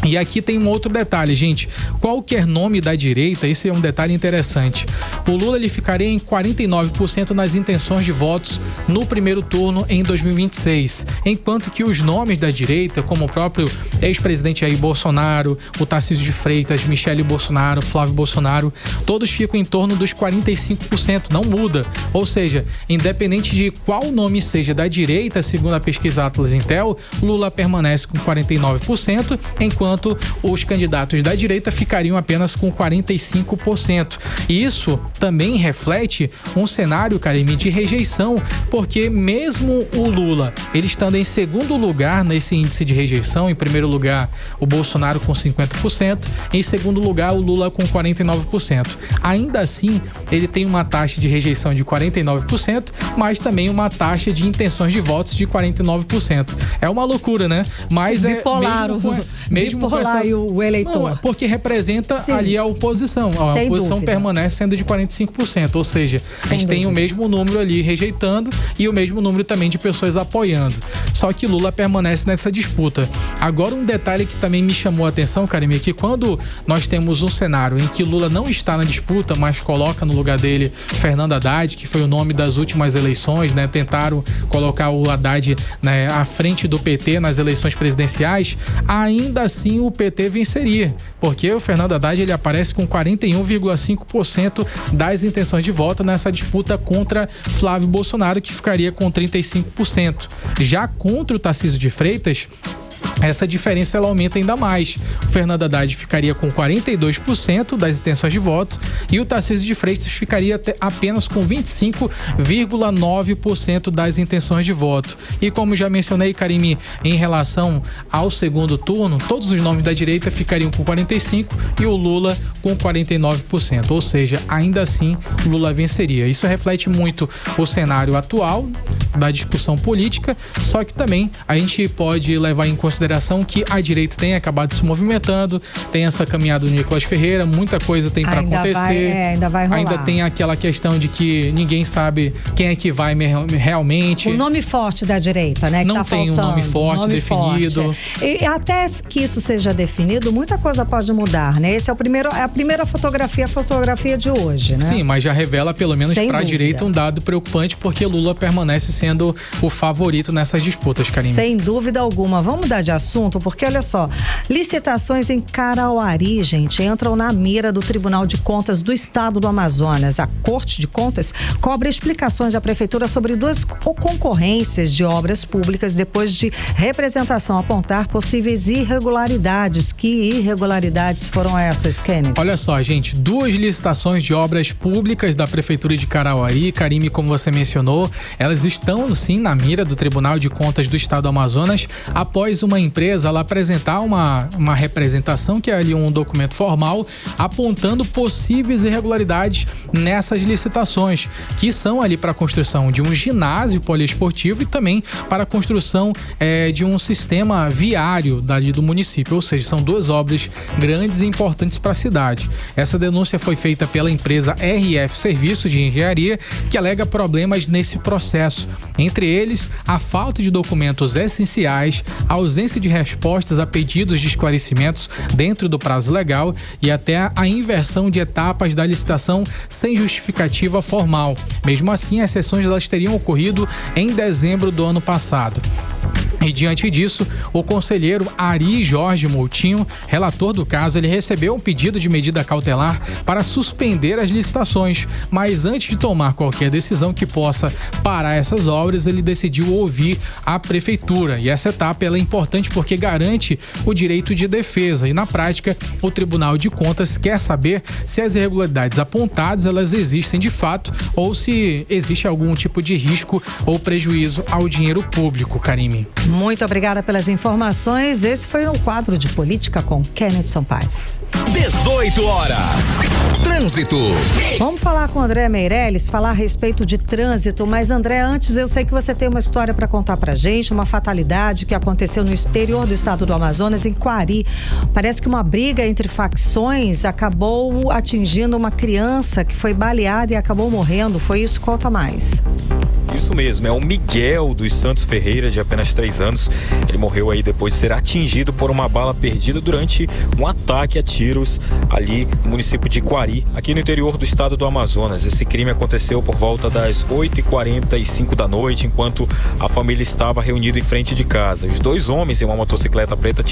E aqui tem um outro detalhe, gente. Qualquer nome da direita, esse é um detalhe interessante. O Lula ele ficaria em 49% nas intenções de votos no primeiro turno em 2026, enquanto que os nomes da direita, como o próprio ex-presidente Jair Bolsonaro, o Tarcísio de Freitas, Michele Bolsonaro, Flávio Bolsonaro, todos ficam em torno dos 45%, não muda. Ou seja, independente de qual nome seja da direita, segundo a pesquisa Atlas Intel, Lula permanece com 49%, enquanto os candidatos da direita ficariam apenas com 45%. E isso também reflete um cenário, Karime, de rejeição, porque mesmo o Lula, ele estando em segundo lugar nesse índice de rejeição, em primeiro lugar o Bolsonaro com 50%, em segundo lugar o Lula com 49%. Ainda assim, ele tem uma taxa de rejeição de 49%, mas também uma taxa de intenções de votos de 49%. É uma loucura, né? Mas bipolar, mesmo com essa... o eleitor. Não, porque representa ali a oposição. A Sem oposição dúvida. permanece sendo de 45%, ou seja, a gente tem o mesmo número ali rejeitando e o mesmo número também de pessoas apoiando. Só que Lula permanece nessa disputa. Agora, um detalhe que também me chamou a atenção, Karime, é que quando nós temos um cenário em que Lula não está na disputa, mas coloca no lugar dele Fernando Haddad, que foi o nome das últimas eleições, né? Tentaram colocar o Haddad, né, à frente do PT nas eleições presidenciais, ainda assim o PT venceria, porque o Fernando Haddad ele aparece com 41,5% das intenções de voto nessa disputa contra Flávio Bolsonaro, que ficaria com 35%. Já contra o Tarcísio de Freitas, essa diferença ela aumenta ainda mais. O Fernando Haddad ficaria com 42% das intenções de voto e o Tarcísio de Freitas ficaria apenas com 25,9% das intenções de voto. E como já mencionei, Karime, em relação ao segundo turno, todos os nomes da direita ficariam com 45% e o Lula com 49%. Ou seja, ainda assim, Lula venceria. Isso reflete muito o cenário atual da discussão política, só que também a gente pode levar em consideração que a direita tem acabado se movimentando, tem essa caminhada do Nicolas Ferreira, muita coisa tem para acontecer. Ainda vai rolar. Ainda tem aquela questão de que ninguém sabe quem é que vai realmente. O nome forte da direita, né? Que não tá tem faltando. Um nome forte definido. Forte. E até que isso seja definido, muita coisa pode mudar, né? Esse é a primeira fotografia, a fotografia de hoje, né? Sim, mas já revela pelo menos para a direita um dado preocupante, porque Lula permanece sendo o favorito nessas disputas, Karime. Sem dúvida alguma. Vamos mudar de assunto, porque olha só, licitações em Carauari, gente, entram na mira do Tribunal de Contas do Estado do Amazonas. A Corte de Contas cobra explicações à Prefeitura sobre 2 concorrências de obras públicas depois de representação apontar possíveis irregularidades. Que irregularidades foram essas, Kennedy? Olha só, gente, 2 licitações de obras públicas da Prefeitura de Carauari, Karime, como você mencionou, elas estão sim na mira do Tribunal de Contas do Estado do Amazonas após uma empresa ela apresentar uma representação, que é ali um documento formal, apontando possíveis irregularidades nessas licitações, que são ali para a construção de um ginásio poliesportivo e também para a construção de um sistema viário dali do município, ou seja, são 2 obras grandes e importantes para a cidade. Essa denúncia foi feita pela empresa RF Serviço de Engenharia, que alega problemas nesse processo, entre eles a falta de documentos essenciais, a ausência de respostas a pedidos de esclarecimentos dentro do prazo legal e até a inversão de etapas da licitação sem justificativa formal. Mesmo assim, as sessões elas teriam ocorrido em dezembro do ano passado. E diante disso, o conselheiro Ari Jorge Moutinho, relator do caso, ele recebeu um pedido de medida cautelar para suspender as licitações, mas antes de tomar qualquer decisão que possa parar essas obras, ele decidiu ouvir a prefeitura. E essa etapa ela é importante porque garante o direito de defesa e, na prática, o Tribunal de Contas quer saber se as irregularidades apontadas elas existem de fato ou se existe algum tipo de risco ou prejuízo ao dinheiro público, Karime. Muito obrigada pelas informações. Esse foi o quadro de política com Kennedy Paz. 18 horas. Trânsito. Vamos falar com o André Meirelles, falar a respeito de trânsito, mas André, antes eu sei que você tem uma história para contar pra gente, uma fatalidade que aconteceu no exterior do estado do Amazonas, em Quari. Parece que uma briga entre facções acabou atingindo uma criança que foi baleada e acabou morrendo. Foi isso? Conta mais. Isso Isso mesmo, é o Miguel dos Santos Ferreira, de apenas 3 anos. Ele morreu aí depois de ser atingido por uma bala perdida durante um ataque a tiros ali no município de Quari, aqui no interior do estado do Amazonas. Esse crime aconteceu por volta das 8h45 da noite, enquanto a família estava reunida em frente de casa. Os 2 homens em uma motocicleta preta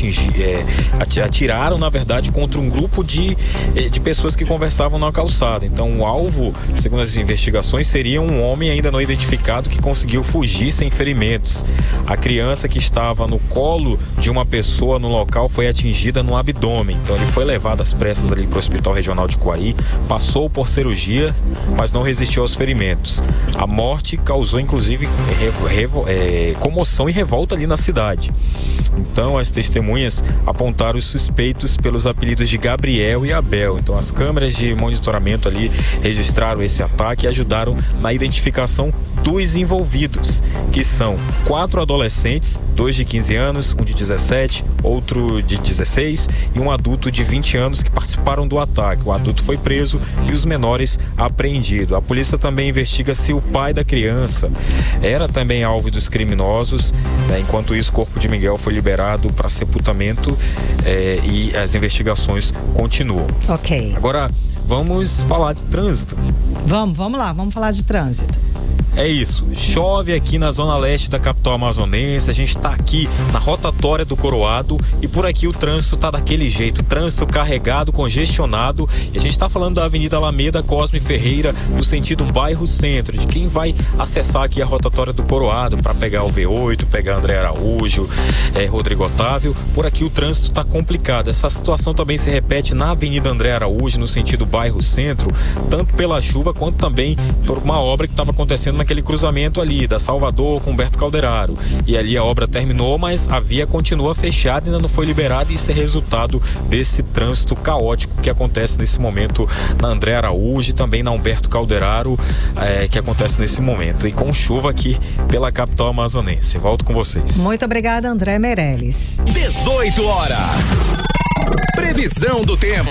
atiraram, na verdade, contra um grupo de pessoas que conversavam na calçada. Então, o alvo, segundo as investigações, seria um homem ainda não identificado que conseguiu fugir sem ferimentos. A criança que estava no colo de uma pessoa no local foi atingida no abdômen. Então, ele foi levado às pressas ali para o Hospital Regional de Quari, passou por cirurgia, mas não resistiu aos ferimentos. A morte causou, inclusive, comoção e revolta ali na cidade. Então, as testemunhas apontaram os suspeitos pelos apelidos de Gabriel e Abel. Então, as câmeras de monitoramento ali registraram esse ataque e ajudaram na identificação dos envolvidos, que são 4 adolescentes, 2 de 15 anos, um de 17, outro de 16 e um adulto de 20 anos que participaram do ataque. O adulto foi preso e os menores apreendidos. A polícia também investiga se o pai da criança era também alvo dos criminosos. Enquanto isso, o corpo de Miguel foi liberado para sepultamento e as investigações continuam. Ok. Agora, vamos falar de trânsito. Vamos lá, vamos falar de trânsito. É isso, chove aqui na zona leste da capital amazonense. A gente está aqui na rotatória do Coroado e por aqui o trânsito tá daquele jeito, trânsito carregado, congestionado. E a gente está falando da Avenida Alameda Cosme Ferreira, no sentido bairro centro, de quem vai acessar aqui a rotatória do Coroado para pegar o V8, pegar André Araújo, Rodrigo Otávio. Por aqui o trânsito tá complicado. Essa situação também se repete na Avenida André Araújo, no sentido bairro centro, tanto pela chuva quanto também por uma obra que estava acontecendo naquele cruzamento ali da Salvador com Humberto Calderaro. E ali a obra terminou, mas a via continua fechada, ainda não foi liberada, e isso é resultado desse trânsito caótico que acontece nesse momento na André Araújo e também na Humberto Calderaro, que acontece nesse momento. E com chuva aqui pela capital amazonense. Volto com vocês. Muito obrigada, André Meirelles. 18 horas. Previsão do tempo.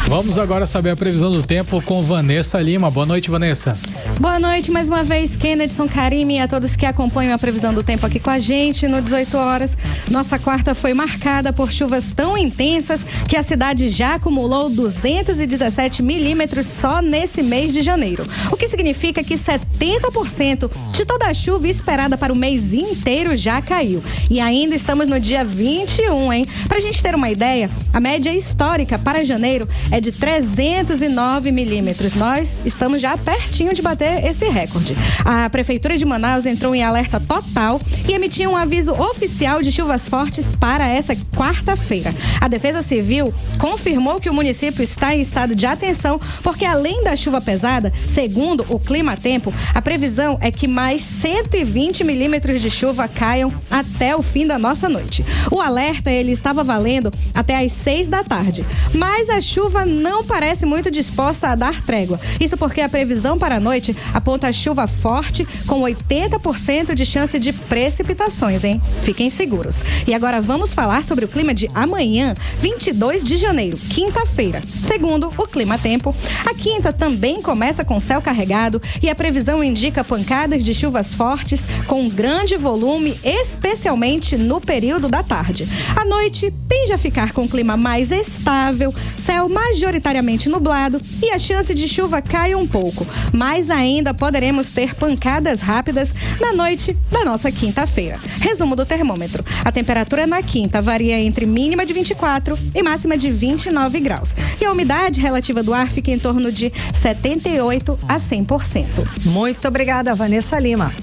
Vamos agora saber a previsão do tempo com Vanessa Lima. Boa noite, Vanessa. Boa noite mais uma vez, Kennedson, Karime e a todos que acompanham a previsão do tempo aqui com a gente no 18 horas. Nossa quarta foi marcada por chuvas tão intensas que a cidade já acumulou 217 milímetros só nesse mês de janeiro. O que significa que 70% de toda a chuva esperada para o mês inteiro já caiu. E ainda estamos no dia 21, hein? Pra gente ter uma ideia, a média histórica para janeiro é de 309 milímetros. Nós estamos já pertinho de bater esse recorde. A Prefeitura de Manaus entrou em alerta total e emitiu um aviso oficial de chuvas fortes para essa quarta-feira. A Defesa Civil confirmou que o município está em estado de atenção porque, além da chuva pesada, segundo o Climatempo, a previsão é que mais 120 milímetros de chuva caiam até o fim da nossa noite. O alerta ele estava valendo até às 6 da tarde, mas a chuva não parece muito disposta a dar trégua. Isso porque a previsão para a noite aponta chuva forte com 80% de chance de precipitações, hein? Fiquem seguros. E agora vamos falar sobre o clima de amanhã, 22 de janeiro, quinta-feira. Segundo o Climatempo, a quinta também começa com céu carregado e a previsão indica pancadas de chuvas fortes com grande volume, especialmente no período da tarde. A noite tende a ficar com clima mais estável, céu majoritariamente nublado e a chance de chuva cai um pouco, mas ainda poderemos ter pancadas rápidas na noite da nossa quinta-feira. Resumo do termômetro: a temperatura na quinta varia entre mínima de 24 e máxima de 29 graus. E a umidade relativa do ar fica em torno de 78 a 100%. Muito obrigada, Vanessa Lima.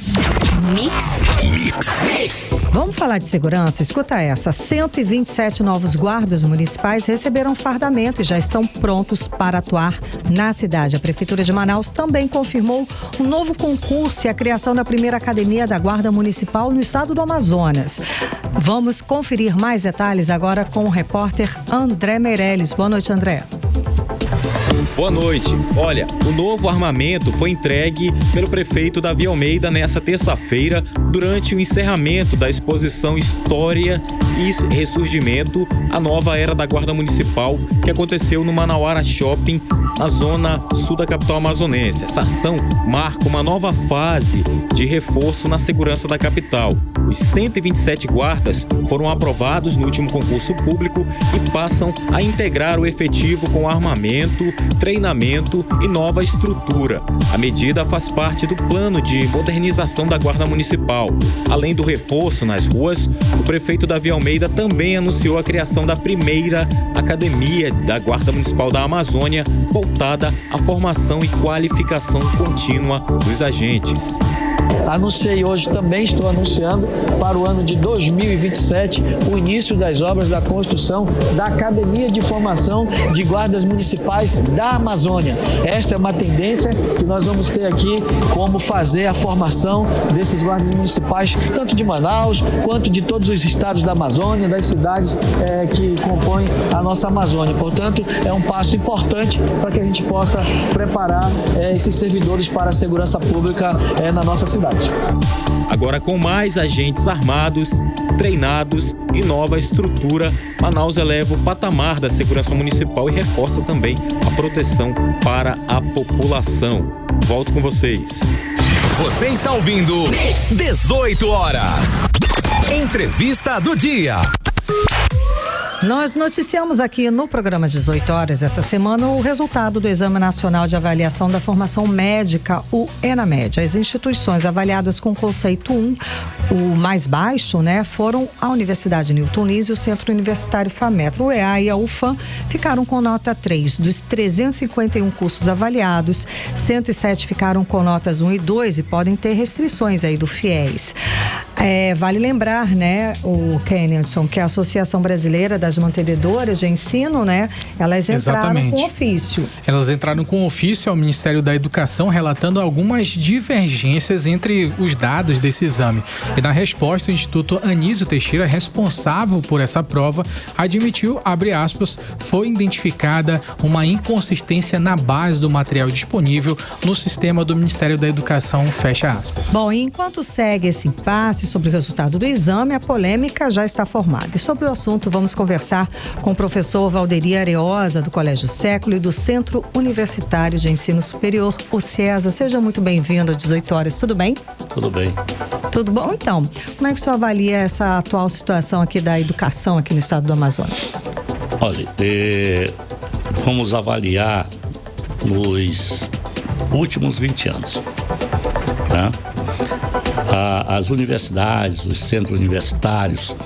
Mix. Vamos falar de segurança? Escuta essa: 127 novos guardas municipais receberam fardamento e já estão prontos para atuar na cidade. A Prefeitura de Manaus também confirmou um novo concurso e a criação da primeira academia da Guarda Municipal no estado do Amazonas. Vamos conferir mais detalhes agora com o repórter André Meirelles. Boa noite, André. Boa noite. Olha, o novo armamento foi entregue pelo prefeito Davi Almeida nessa terça-feira durante o encerramento da exposição História e Ressurgimento, a nova era da Guarda Municipal, que aconteceu no Manauara Shopping, na zona sul da capital amazonense. Essa ação marca uma nova fase de reforço na segurança da capital. Os 127 guardas foram aprovados no último concurso público e passam a integrar o efetivo com armamento, treinamento e nova estrutura. A medida faz parte do plano de modernização da Guarda Municipal. Além do reforço nas ruas, o prefeito Davi Almeida também anunciou a criação da primeira academia da Guarda Municipal da Amazônia, voltada à formação e qualificação contínua dos agentes. Anunciei hoje, também estou anunciando para o ano de 2027 o início das obras da construção da Academia de Formação de Guardas Municipais da Amazônia. Esta é uma tendência que nós vamos ter aqui, como fazer a formação desses guardas municipais, tanto de Manaus quanto de todos os estados da Amazônia, das cidades que compõem a nossa Amazônia. Portanto, é um passo importante para que a gente possa preparar esses servidores para a segurança pública na nossa cidade. Agora, com mais agentes armados, treinados e nova estrutura, Manaus eleva o patamar da segurança municipal e reforça também a proteção para a população. Volto com vocês. Você está ouvindo 18 horas. Entrevista do dia. Nós noticiamos aqui no programa 18 horas essa semana o resultado do Exame Nacional de Avaliação da Formação Médica, o ENAMED. As instituições avaliadas com conceito 1, o mais baixo, foram a Universidade Newton News e o Centro Universitário FAMETRO. O EA e a UFAM ficaram com nota 3. Dos 351 cursos avaliados, 107 ficaram com notas 1 e 2 e podem ter restrições aí do FIES. Vale lembrar, o Kennedson, que a Associação Brasileira das Mantenedoras de Ensino, elas entraram com ofício. Elas entraram com ofício ao Ministério da Educação relatando algumas divergências entre os dados desse exame. E na resposta, o Instituto Anísio Teixeira, responsável por essa prova, admitiu, abre aspas, foi identificada uma inconsistência na base do material disponível no sistema do Ministério da Educação, fecha aspas. Bom, e enquanto segue esse impasse sobre o resultado do exame, a polêmica já está formada. E sobre o assunto, vamos conversar com o professor Valderi Areosa, do Colégio Século e do Centro Universitário de Ensino Superior, o CIESA. Seja muito bem-vindo às 18 horas, tudo bem? Tudo bem. Tudo bom? Então, como é que o senhor avalia essa atual situação aqui da educação aqui no estado do Amazonas? Olha, vamos avaliar nos últimos 20 anos, né? As universidades, os centros universitários,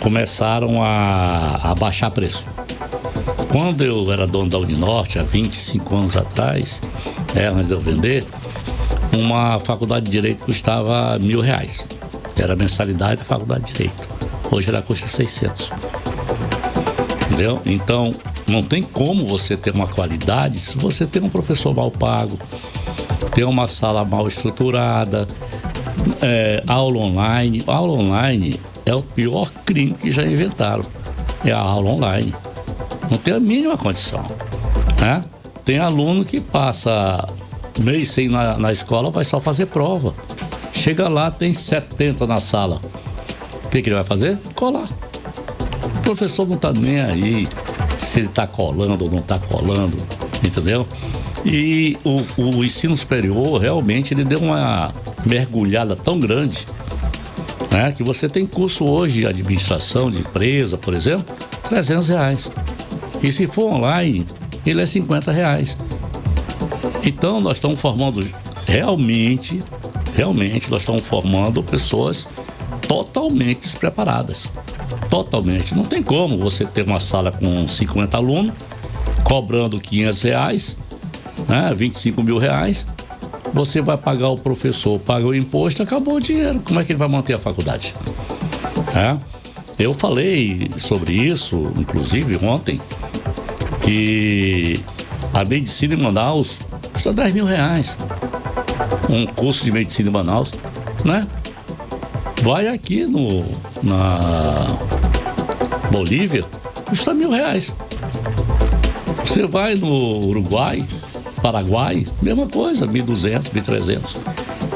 começaram a baixar preço. Quando eu era dono da Uninorte, há 25 anos atrás, antes de eu vender, uma faculdade de Direito custava R$1.000. Era a mensalidade da faculdade de Direito. Hoje ela custa 600. Entendeu? Então, não tem como você ter uma qualidade se você tem um professor mal pago, ter uma sala mal estruturada, aula online. A aula online é o pior crime que já inventaram. É a aula online. Não tem a mínima condição. Tem aluno que passa mês sem ir na escola, vai só fazer prova. Chega lá, tem 70 na sala. O que ele vai fazer? Colar. O professor não está nem aí se ele está colando ou não está colando, entendeu? E o ensino superior, realmente, ele deu uma mergulhada tão grande, que você tem curso hoje de administração de empresa, por exemplo, R$300. E se for online, ele é R$50. Então, nós estamos formando realmente, nós estamos formando pessoas totalmente despreparadas. Totalmente. Não tem como você ter uma sala com 50 alunos, cobrando R$500, R$25.000, você vai pagar o professor, paga o imposto, acabou o dinheiro. Como é que ele vai manter a faculdade? Eu falei sobre isso, inclusive ontem, que a medicina em Manaus custa R$10.000. Um curso de medicina em Manaus, Vai aqui na Bolívia, custa R$1.000. Você vai no Uruguai, Paraguai, mesma coisa, 1.200, 1.300,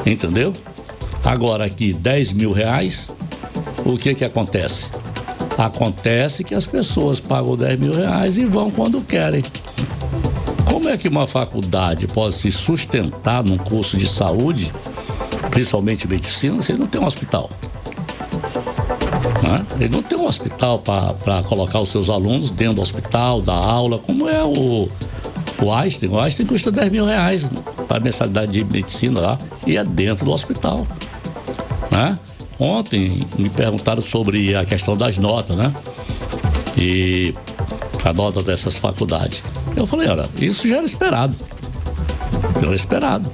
entendeu? Agora aqui, 10 mil reais, o que acontece? Acontece que as pessoas pagam 10 mil reais e vão quando querem. Como é que uma faculdade pode se sustentar num curso de saúde, principalmente medicina, se ele não tem um hospital? Né? Ele não tem um hospital para colocar os seus alunos dentro do hospital, dar aula, como é o Einstein. O Einstein custa 10 mil reais para a mensalidade de medicina lá e é dentro do hospital. Né? Ontem me perguntaram sobre a questão das notas, né? E a nota dessas faculdades. Eu falei, olha, isso já era esperado. Já era esperado.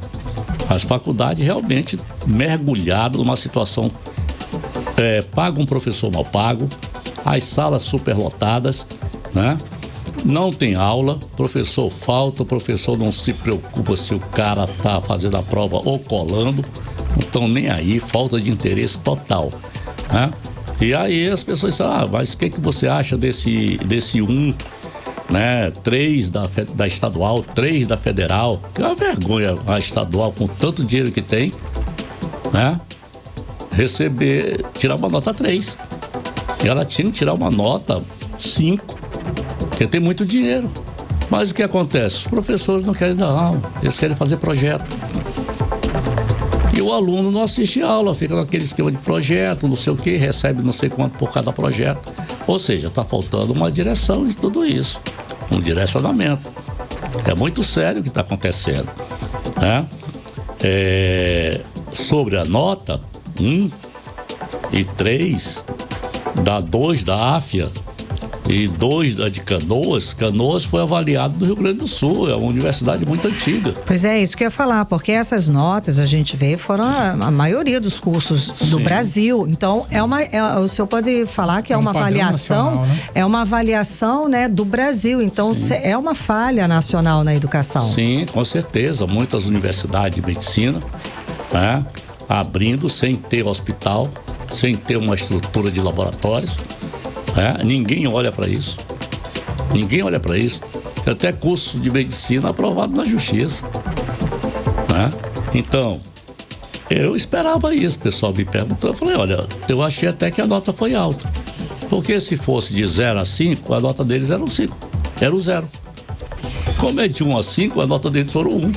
As faculdades realmente mergulharam numa situação. Paga um professor mal pago, as salas superlotadas, né? Não tem aula, professor falta, o professor não se preocupa se o cara tá fazendo a prova ou colando, não estão nem aí, falta de interesse total, né? E aí as pessoas dizem, mas o que você acha desse 1, né? 3 da estadual, 3 da federal, que é uma vergonha a estadual com tanto dinheiro que tem, né? Tirar uma nota 3. E ela tinha que tirar uma nota 5, porque tem muito dinheiro. Mas o que acontece? Os professores não querem dar aula, eles querem fazer projeto. E o aluno não assiste aula, fica naquele esquema de projeto, não sei o que, recebe não sei quanto por cada projeto. Ou seja, está faltando uma direção em tudo isso, um direcionamento. É muito sério o que está acontecendo, né? Sobre a nota 1 e 3, da 2 da AFIA e 2 da de Canoas. Canoas foi avaliado no Rio Grande do Sul, é uma universidade muito antiga. Pois é, isso que eu ia falar, porque essas notas, a gente vê, foram a maioria dos cursos do Brasil. Então, o senhor pode falar que é uma avaliação, nacional, né? É uma avaliação, né, do Brasil. Então, é uma falha nacional na educação. Sim, com certeza. Muitas universidades de medicina, né, abrindo sem ter hospital, sem ter uma estrutura de laboratórios, né? Ninguém olha para isso. Ninguém olha para isso. Tem até curso de medicina aprovado na justiça, né? Então, eu esperava isso. O pessoal me perguntou, eu falei, olha, eu achei até que a nota foi alta, porque se fosse de 0 a 5, a nota deles era um 5, era o 0. Como é de 1 a 5, a nota deles foi 1.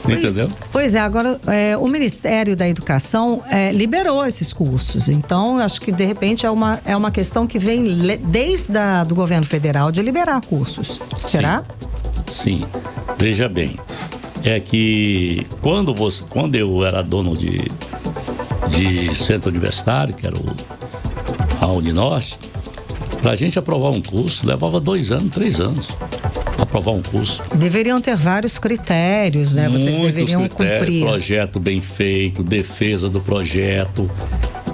Entendeu? Pois é, agora o Ministério da Educação liberou esses cursos. Então, acho que de repente é uma questão que vem desde do governo federal de liberar cursos. Será? Sim. Veja bem, é que quando eu era dono de centro universitário, que era a Uninorte, pra gente aprovar um curso levava 2 anos, 3 anos. Aprovar um curso. Deveriam ter vários critérios, né? Vocês deveriam cumprir. Projeto bem feito, defesa do projeto,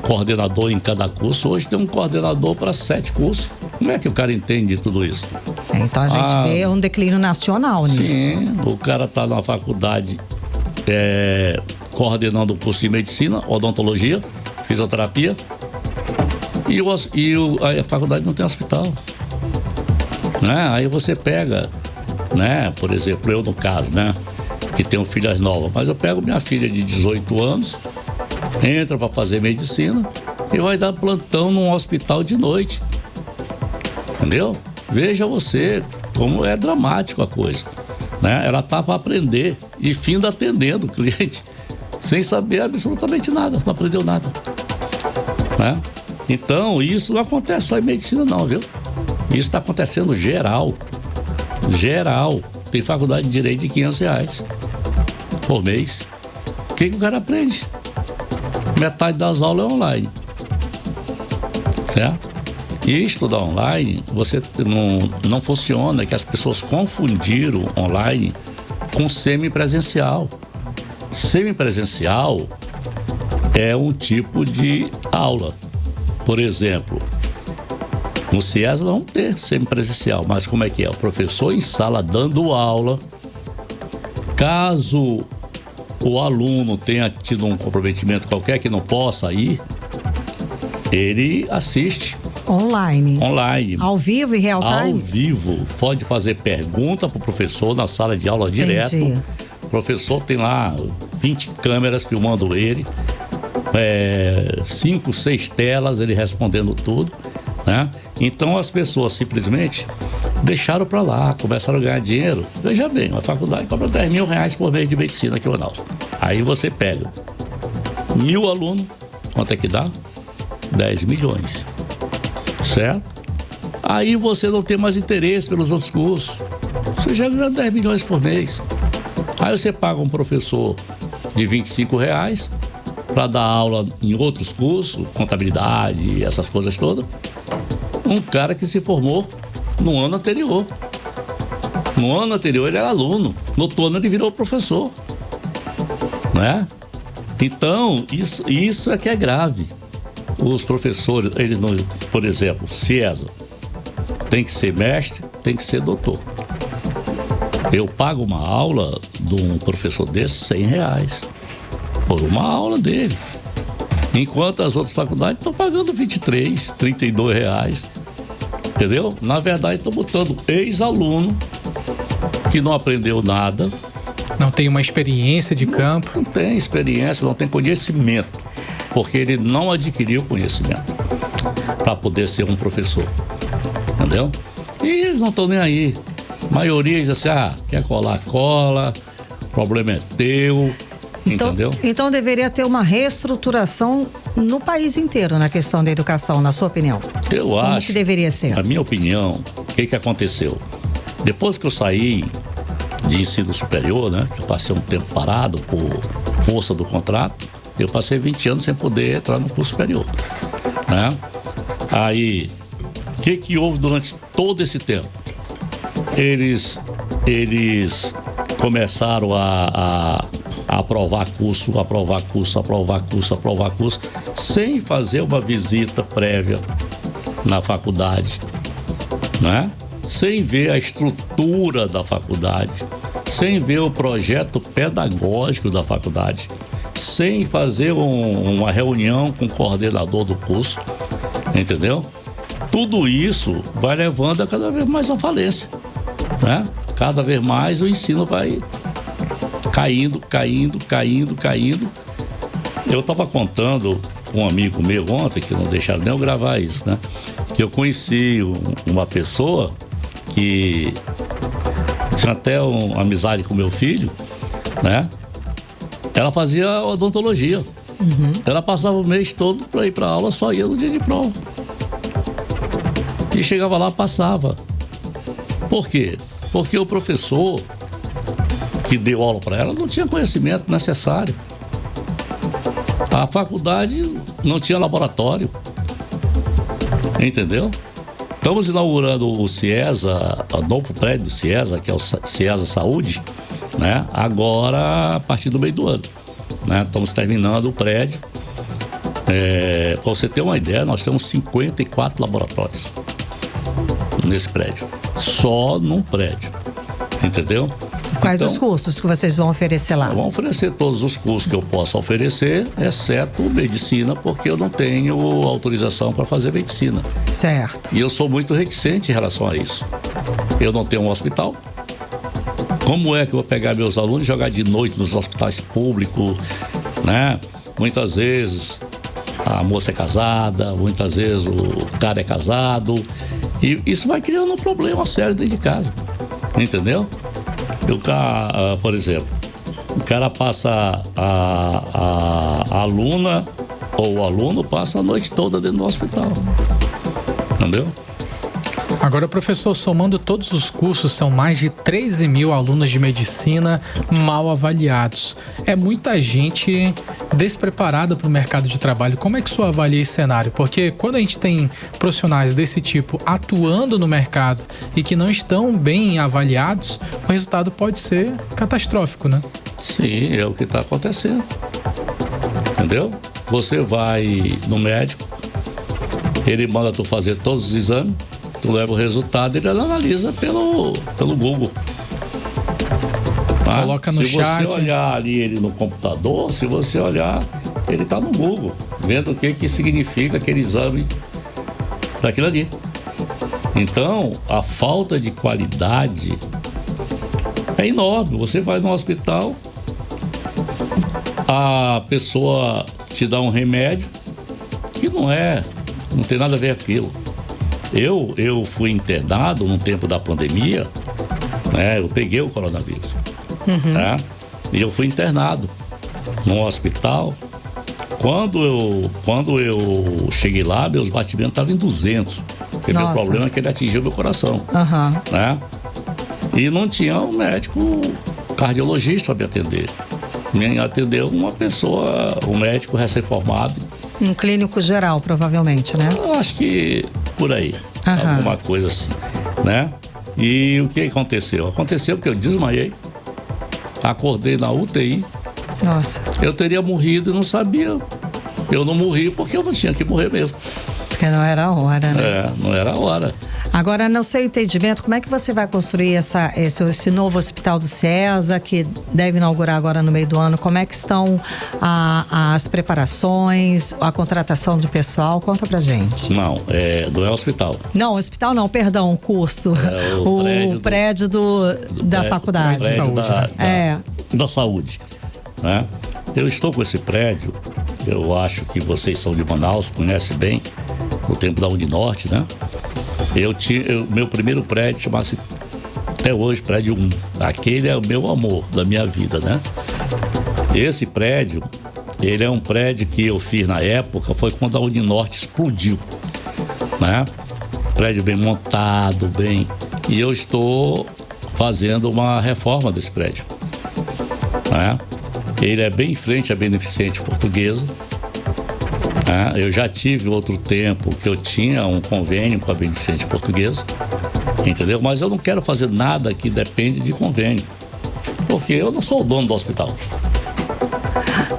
coordenador em cada curso. Hoje tem um coordenador para 7 cursos. Como é que o cara entende tudo isso? Então a gente vê um declínio nacional nisso. Sim, o cara está na faculdade coordenando o curso de medicina, odontologia, fisioterapia, e a faculdade não tem hospital. Né? Aí você pega, né? Por exemplo, eu no caso, né? Que tenho filhas novas, mas eu pego minha filha de 18 anos, entra para fazer medicina e vai dar plantão num hospital de noite. Entendeu? Veja você como é dramático a coisa, né? Ela tá para aprender e finda atendendo o cliente sem saber absolutamente nada, não aprendeu nada, né? Então, isso não acontece só em medicina não, viu? Isso está acontecendo geral. Tem faculdade de direito de R$500 por mês. O que o cara aprende? Metade das aulas é online, certo? E estudar online, você não funciona, que as pessoas confundiram online com semipresencial. Semipresencial é um tipo de aula. Por exemplo, no CIES não vamos ter semipresencial, mas como é que é? O professor em sala dando aula. Caso o aluno tenha tido um comprometimento qualquer que não possa ir, ele assiste Online. Ao vivo e real time? Ao vivo. Pode fazer pergunta pro professor na sala de aula direto. O professor tem lá 20 câmeras filmando ele. 5, 6 telas, ele respondendo tudo, né? Então as pessoas simplesmente deixaram pra lá, começaram a ganhar dinheiro. Veja bem, uma faculdade cobra 10 mil reais por mês de medicina aqui em Manaus. Aí você pega 1.000 alunos, quanto é que dá? 10 milhões, certo? Aí você não tem mais interesse pelos outros cursos. Você já ganha 10 milhões por mês. Aí você paga um professor de 25 reais para dar aula em outros cursos, contabilidade, essas coisas todas. Um cara que se formou no ano anterior. No ano anterior ele era aluno, no outro ano ele virou professor, né? Então, isso é que é grave. Os professores, eles não, por exemplo, CIESA, tem que ser mestre, tem que ser doutor. Eu pago uma aula de um professor desse 100 reais por uma aula dele. Enquanto as outras faculdades estão pagando 23, 32 reais. Entendeu? Na verdade, estão botando ex-aluno que não aprendeu nada. Não tem uma experiência de campo. Não tem experiência, não tem conhecimento. Porque ele não adquiriu conhecimento para poder ser um professor. Entendeu? E eles não estão nem aí. A maioria diz assim, quer colar, cola, o problema é teu. Entendeu? Então deveria ter uma reestruturação no país inteiro na questão da educação, na sua opinião? Eu acho. Como que deveria ser? Na minha opinião, o que aconteceu? Depois que eu saí de ensino superior, né? Que eu passei um tempo parado por força do contrato, eu passei 20 anos sem poder entrar no curso superior, né? Aí, o que houve durante todo esse tempo? Eles começaram a aprovar curso, sem fazer uma visita prévia na faculdade, né? Sem ver a estrutura da faculdade, sem ver o projeto pedagógico da faculdade, sem fazer uma reunião com o coordenador do curso, entendeu? Tudo isso vai levando a cada vez mais à falência, né? Cada vez mais o ensino vai caindo. Eu estava contando com um amigo meu ontem, que não deixaram nem eu gravar isso, né? Que eu conheci uma pessoa que tinha até uma amizade com meu filho, né? Ela fazia odontologia. Ela passava o mês todo para ir para aula, só ia no dia de prova. E chegava lá, passava. Por quê? Porque o professor que deu aula para ela não tinha conhecimento necessário. A faculdade não tinha laboratório. Entendeu? Estamos inaugurando o CIESA, o novo prédio do CIESA, que é o CIESA Saúde, né? Agora, a partir do meio do ano, né? Estamos terminando o prédio. Para você ter uma ideia, nós temos 54 laboratórios nesse prédio. Só num prédio. Entendeu? Quais os cursos que vocês vão oferecer lá? Vamos oferecer todos os cursos que eu possa oferecer, exceto medicina, porque eu não tenho autorização para fazer medicina. Certo. E eu sou muito reticente em relação a isso. Eu não tenho um hospital. Como é que eu vou pegar meus alunos e jogar de noite nos hospitais públicos, né? Muitas vezes a moça é casada, muitas vezes o cara é casado. E isso vai criando um problema sério dentro de casa. Entendeu? Por exemplo, o cara passa a aluna ou o aluno passa a noite toda dentro do hospital. Entendeu? Agora, professor, somando todos os cursos, são mais de 13 mil alunos de medicina mal avaliados. É muita gente despreparada para o mercado de trabalho. Como é que o senhor avalia esse cenário? Porque quando a gente tem profissionais desse tipo atuando no mercado e que não estão bem avaliados, o resultado pode ser catastrófico, né? Sim, é o que está acontecendo. Entendeu? Você vai no médico, ele manda tu fazer todos os exames, tu leva o resultado, ele analisa pelo Google. Tá? Coloca no chat. Se você olhar ali ele no computador, se você olhar, ele tá no Google, vendo o que significa aquele exame daquilo ali. Então, a falta de qualidade é enorme. Você vai no hospital, a pessoa te dá um remédio que não tem nada a ver com aquilo. Eu fui internado no tempo da pandemia, né? Eu peguei o coronavírus, né? E eu fui internado num hospital. Quando eu cheguei lá, meus batimentos estavam em 200. Porque meu problema é que ele atingiu meu coração, né? E não tinha um médico cardiologista para me atender. Me atendeu uma pessoa, um médico recém-formado. Um clínico geral, provavelmente, né? Eu acho que por aí, alguma coisa assim, né? E o que aconteceu? Aconteceu que eu desmaiei, acordei na UTI. Nossa. Eu teria morrido e não sabia. Eu não morri porque eu não tinha que morrer mesmo. Porque não era a hora, né? Não era a hora. Agora, no seu entendimento, como é que você vai construir esse novo hospital do CIESA, que deve inaugurar agora no meio do ano? Como é que estão as preparações, a contratação de pessoal? Conta pra gente. Não é hospital. Não, hospital não, perdão, o curso. O prédio da faculdade. O prédio da saúde, né? Eu estou com esse prédio, eu acho que vocês são de Manaus, conhecem bem o tempo da Uninorte, né? Meu primeiro prédio chama-se, até hoje, prédio 1. Aquele é o meu amor da minha vida, né? Esse prédio, ele é um prédio que eu fiz na época, foi quando a Uninorte explodiu, né? Prédio bem montado, e eu estou fazendo uma reforma desse prédio, né? Ele é bem em frente à Beneficente Portuguesa. Eu já tive outro tempo que eu tinha um convênio com a Beneficente Portuguesa, entendeu? Mas eu não quero fazer nada que depende de convênio, porque eu não sou o dono do hospital.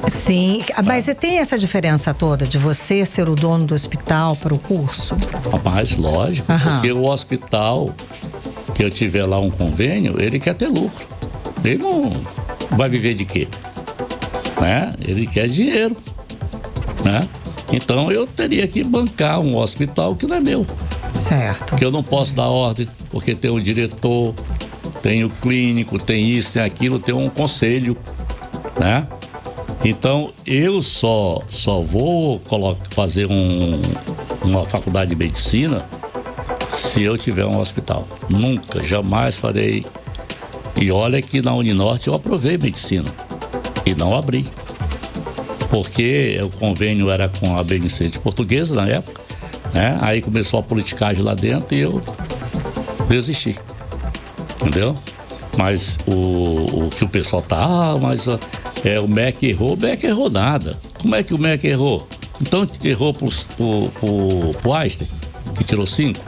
Sim, mas você tem essa diferença toda de você ser o dono do hospital para o curso? Mas lógico, porque o hospital que eu tiver lá um convênio, ele quer ter lucro. Ele não vai viver de quê? Né? Ele quer dinheiro, né? Então eu teria que bancar um hospital que não é meu. Certo. Que eu não posso dar ordem, porque tem o diretor, tem o clínico, tem isso, tem aquilo, tem um conselho, né? Então eu só vou fazer uma faculdade de medicina se eu tiver um hospital. Nunca, jamais farei. E olha que na Uninorte eu aprovei medicina e não abri. Porque o convênio era com a Beneficente Portuguesa na época, né? Aí começou a politicagem lá dentro e eu desisti, entendeu? Mas o que o pessoal mas o MEC errou. O MEC errou nada. Como é que o MEC errou? Então errou pro Einstein, que tirou 5.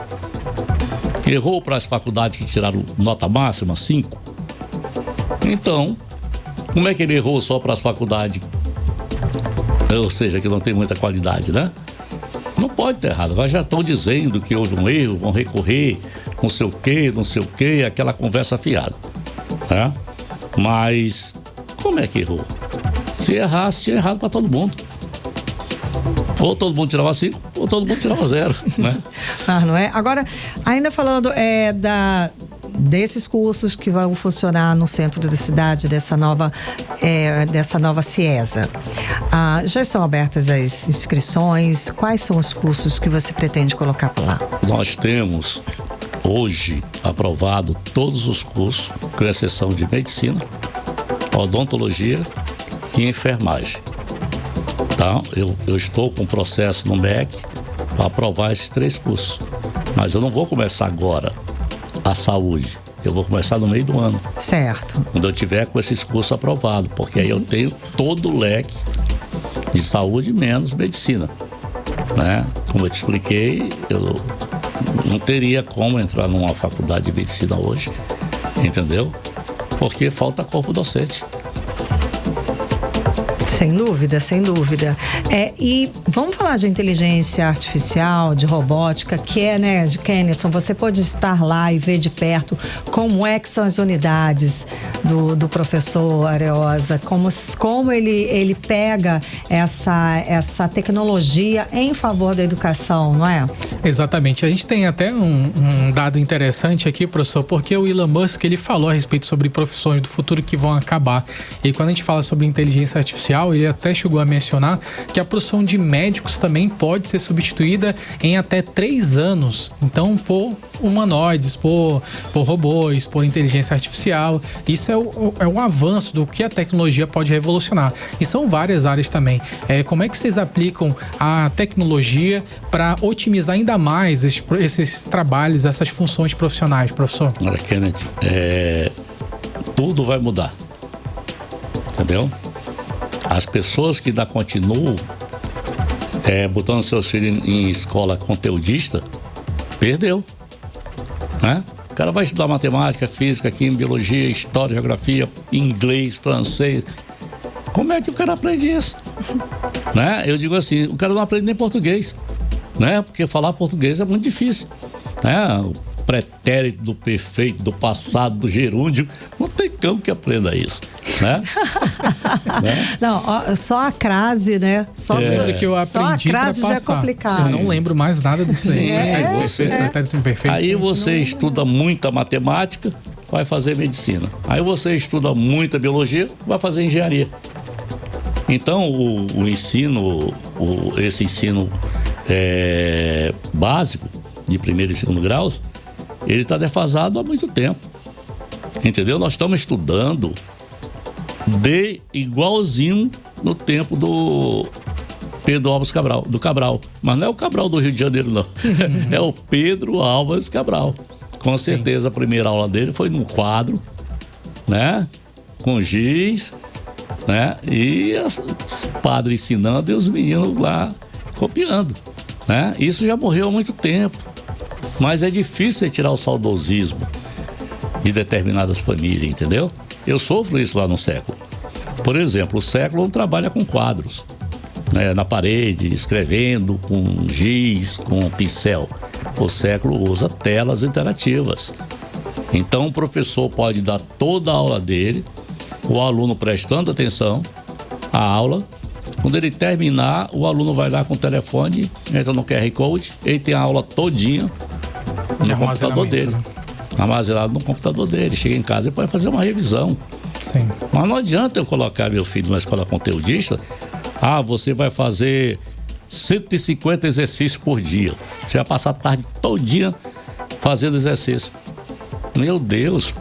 Errou para as faculdades que tiraram nota máxima, 5. Então, como é que ele errou só para as faculdades? Ou seja, que não tem muita qualidade, né? Não pode ter errado. Agora já estão dizendo que houve um erro, vão recorrer, não sei o quê, aquela conversa fiada, né? Mas como é que errou? Se errasse, tinha errado para todo mundo. Ou todo mundo tirava 5, ou todo mundo tirava 0, né? Não é? Agora, ainda falando desses cursos que vão funcionar no centro da cidade, dessa nova CIESA. Já estão abertas as inscrições? Quais são os cursos que você pretende colocar por lá? Nós temos hoje aprovado todos os cursos, com exceção de medicina, odontologia e enfermagem. Tá? Eu estou com um processo no MEC para aprovar esses 3 cursos. Mas eu não vou começar agora a saúde. Eu vou começar no meio do ano. Certo. Quando eu tiver com esses cursos aprovados, porque aí eu tenho todo o leque de saúde menos medicina, né? Como eu te expliquei, eu não teria como entrar numa faculdade de medicina hoje, entendeu? Porque falta corpo docente. Sem dúvida, sem dúvida. E vamos falar de inteligência artificial, de robótica, que né, de Kennedson, você pode estar lá e ver de perto como é que são as unidades do professor Areosa, como ele pega essa tecnologia em favor da educação, não é? Exatamente. A gente tem até um dado interessante aqui, professor, porque o Elon Musk, ele falou a respeito sobre profissões do futuro que vão acabar. E quando a gente fala sobre inteligência artificial, ele até chegou a mencionar que a profissão de médicos também pode ser substituída em até 3 anos. Então, por humanoides, por robôs, por inteligência artificial. Isso é um avanço do que a tecnologia pode revolucionar. E são várias áreas também. Como é que vocês aplicam a tecnologia para otimizar ainda mais esses trabalhos, essas funções profissionais, professor? Olha, Kennedy, tudo vai mudar. Entendeu? As pessoas que ainda continuam botando seus filhos em escola conteudista, perdeu. Né? O cara vai estudar matemática, física, química, biologia, história, geografia, inglês, francês. Como é que o cara aprende isso? Né? Eu digo assim, o cara não aprende nem português, né? Porque falar português é muito difícil, né? O pretérito do perfeito, do passado, do gerúndio, não tem cão que aprenda isso, né? Né? Não, só a crase, né? Só que eu aprendi para passar. Já é complicado. Eu não lembro mais nada disso. Pretérito imperfeito. Aí você estuda muita matemática, vai fazer medicina. Aí você estuda muita biologia, vai fazer engenharia. Então, esse ensino básico, de primeiro e segundo graus, ele está defasado há muito tempo. Entendeu? Nós estamos estudando igualzinho no tempo do Pedro Álvares Cabral, do Cabral. Mas não é o Cabral do Rio de Janeiro, não. É o Pedro Álvares Cabral. Com certeza, a primeira aula dele foi num quadro, né? Com giz, né? E os padres ensinando e os meninos lá copiando, né? Isso já morreu há muito tempo. Mas é difícil tirar o saudosismo de determinadas famílias, entendeu? Eu sofro isso lá no século. Por exemplo, o século não trabalha com quadros, né, na parede, escrevendo com giz, com pincel. O século usa telas interativas. Então o professor pode dar toda a aula dele, o aluno prestando atenção à aula. Quando ele terminar, o aluno vai lá com o telefone, entra no QR Code, ele tem a aula todinha no computador dele. Né? Armazenado no computador dele. Chega em casa e pode fazer uma revisão. Sim. Mas não adianta eu colocar meu filho numa escola conteudista. Você vai fazer 150 exercícios por dia. Você vai passar a tarde todinha fazendo exercício. Meu Deus,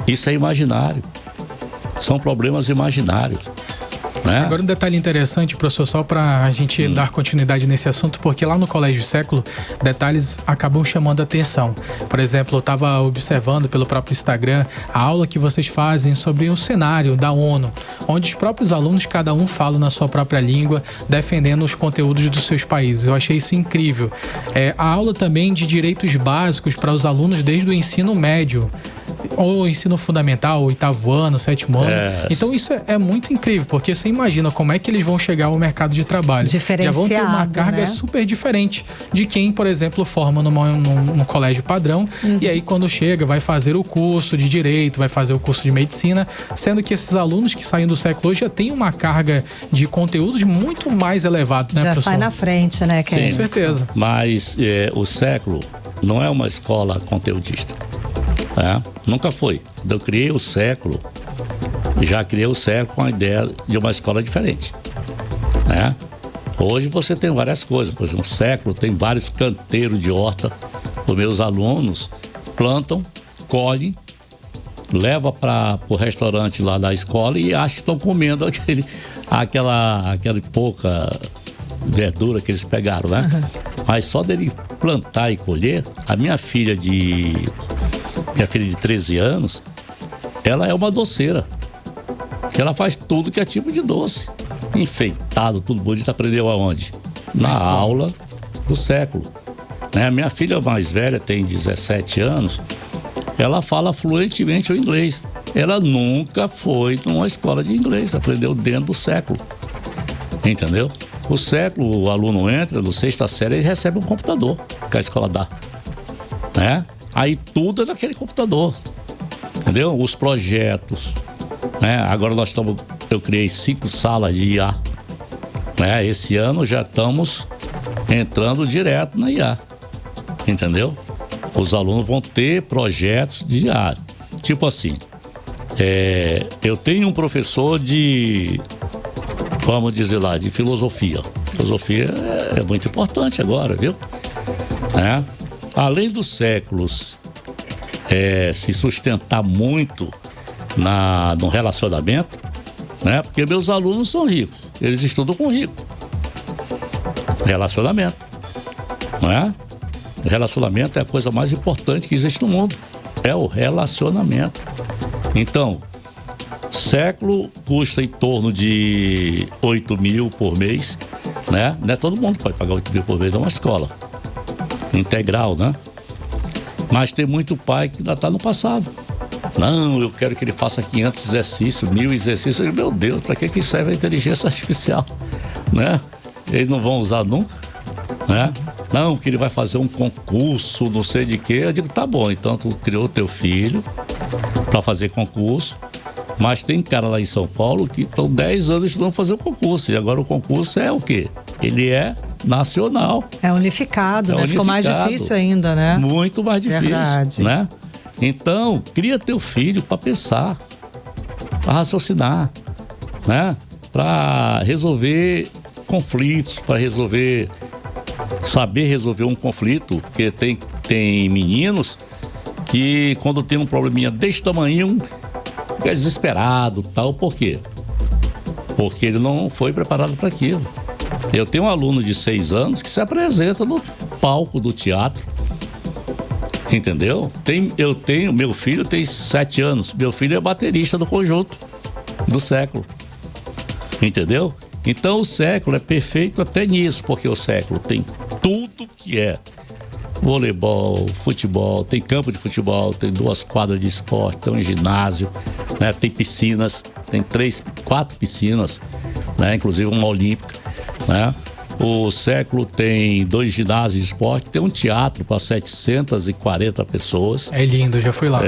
isso é imaginário. São problemas imaginários. Né? Agora um detalhe interessante, professor, só para a gente dar continuidade nesse assunto, porque lá no Colégio Século, detalhes acabam chamando a atenção. Por exemplo, eu estava observando pelo próprio Instagram a aula que vocês fazem sobre o cenário da ONU, onde os próprios alunos, cada um fala na sua própria língua, defendendo os conteúdos dos seus países. Eu achei isso incrível. A aula também de direitos básicos para os alunos desde o ensino médio, ou ensino fundamental, 8º ano, 7º ano. Então isso é muito incrível, porque você imagina como é que eles vão chegar ao mercado de trabalho. Já vão ter uma carga, né, super diferente de quem, por exemplo, forma num colégio padrão, e aí quando chega vai fazer o curso de direito, vai fazer o curso de medicina, sendo que esses alunos que saem do século hoje já têm uma carga de conteúdos muito mais elevada, né, já professor? Sai na frente, né, Ken? Sim, com certeza. Mas o século não é uma escola conteudista. Nunca foi. Quando eu criei o século, já criei o século com a ideia de uma escola diferente, né? Hoje você tem várias coisas. Por exemplo, o século tem vários canteiros de horta. Os meus alunos plantam, colhem, levam para o restaurante lá da escola e acham que estão comendo aquela pouca verdura que eles pegaram, né? Mas só dele plantar e colher, a minha filha de 13 anos, ela é uma doceira. Ela faz tudo que é tipo de doce. Enfeitado, tudo bonito. Aprendeu aonde? Na aula do século. Né? A minha filha mais velha tem 17 anos. Ela fala fluentemente o inglês. Ela nunca foi numa escola de inglês. Aprendeu dentro do século. Entendeu? O século, o aluno entra no 6ª série e recebe um computador que a escola dá. Né? Aí tudo é naquele computador. Entendeu? Os projetos, né? Agora eu criei 5 salas de IA, né? Esse ano já estamos entrando direto na IA, entendeu? Os alunos vão ter projetos de IA, tipo assim, eu tenho um professor de, vamos dizer lá, de filosofia. Filosofia é muito importante agora, viu? Além dos séculos se sustentar muito no relacionamento, né? Porque meus alunos são ricos, eles estudam com rico. Relacionamento, não é? Relacionamento é a coisa mais importante que existe no mundo, é o relacionamento. Então, século custa em torno de 8 mil por mês, né? Não é todo mundo que pode pagar 8 mil por mês numa escola integral, né? Mas tem muito pai que ainda está no passado. Não, eu quero que ele faça 500 exercícios, 1000 exercícios. Meu Deus, para que serve a inteligência artificial, né? Eles não vão usar nunca, né? Não, que ele vai fazer um concurso, não sei de quê. Eu digo, tá bom, então tu criou teu filho para fazer concurso, mas tem cara lá em São Paulo que estão 10 anos estudando fazer o concurso, e agora o concurso é o quê? Ele é nacional. É unificado, né? Ficou mais difícil ainda, né? Muito mais difícil, verdade, né? Então, cria teu filho para pensar, para raciocinar, né? Para resolver conflitos, para saber resolver um conflito, porque tem meninos que quando tem um probleminha desse tamanho fica desesperado, tal. Por quê? Porque ele não foi preparado para aquilo. Eu tenho um aluno de 6 anos que se apresenta no palco do teatro, entendeu? Meu filho tem 7 anos, meu filho é baterista do conjunto do século, entendeu? Então o século é perfeito até nisso, porque o século tem tudo que é voleibol, futebol, tem campo de futebol, tem 2 quadras de esporte, tem um ginásio, né? Tem piscinas, tem 4 piscinas, né? Inclusive uma olímpica, né? O século tem 2 ginásios de esporte, tem um teatro para 740 pessoas. É lindo, já fui lá.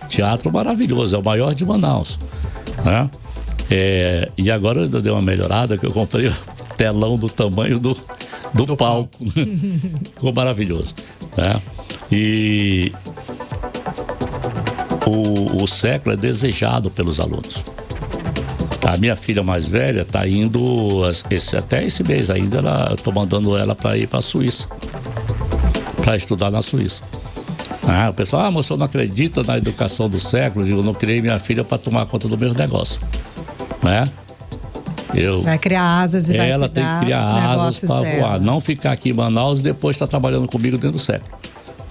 Teatro maravilhoso, é o maior de Manaus, né? E agora eu ainda dei uma melhorada, que eu comprei o telão do tamanho do palco. Ficou maravilhoso, né? E o século é desejado pelos alunos. A minha filha mais velha está indo, até esse mês ainda, eu estou mandando ela para ir para a Suíça, para estudar na Suíça. O pessoal, mas você não acredita na educação do século? Eu digo, não criei minha filha para tomar conta do meu negócio, né? Vai criar asas e vai ela tem que criar asas para voar, não ficar aqui em Manaus e depois estar trabalhando comigo dentro do século.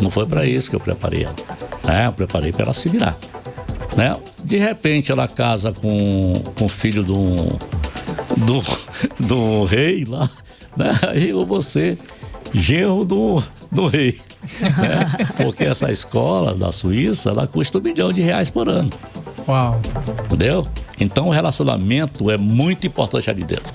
Não foi para isso que eu preparei ela, né? Eu preparei para ela se virar, né? De repente ela casa com o filho do rei lá, né? Aí eu vou ser genro do rei, né? Porque essa escola da Suíça, ela custa R$1 milhão por ano. Uau. Entendeu? Então o relacionamento é muito importante ali dentro.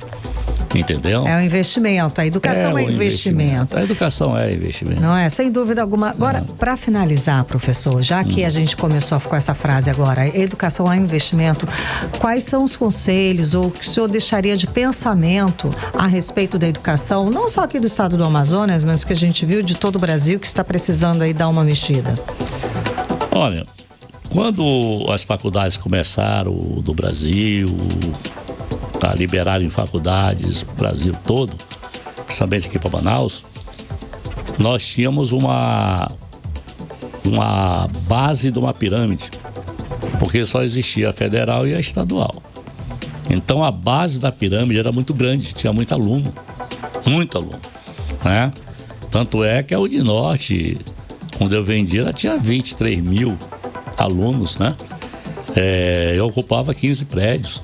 Entendeu? É um investimento, a educação é investimento. A educação é investimento. Não é? Sem dúvida alguma. Agora, para finalizar, professor, já que a gente começou com essa frase agora, educação é investimento, quais são os conselhos ou o que o senhor deixaria de pensamento a respeito da educação, não só aqui do estado do Amazonas, mas que a gente viu de todo o Brasil que está precisando aí dar uma mexida? Olha, quando as faculdades começaram do Brasil a liberarem faculdades no Brasil todo, principalmente aqui para Manaus, nós tínhamos uma base de uma pirâmide, porque só existia a federal e a estadual. Então a base da pirâmide era muito grande, tinha muito aluno, né? Tanto é que a Uninorte, quando eu vendi, ela tinha 23 mil alunos, né? Eu ocupava 15 prédios,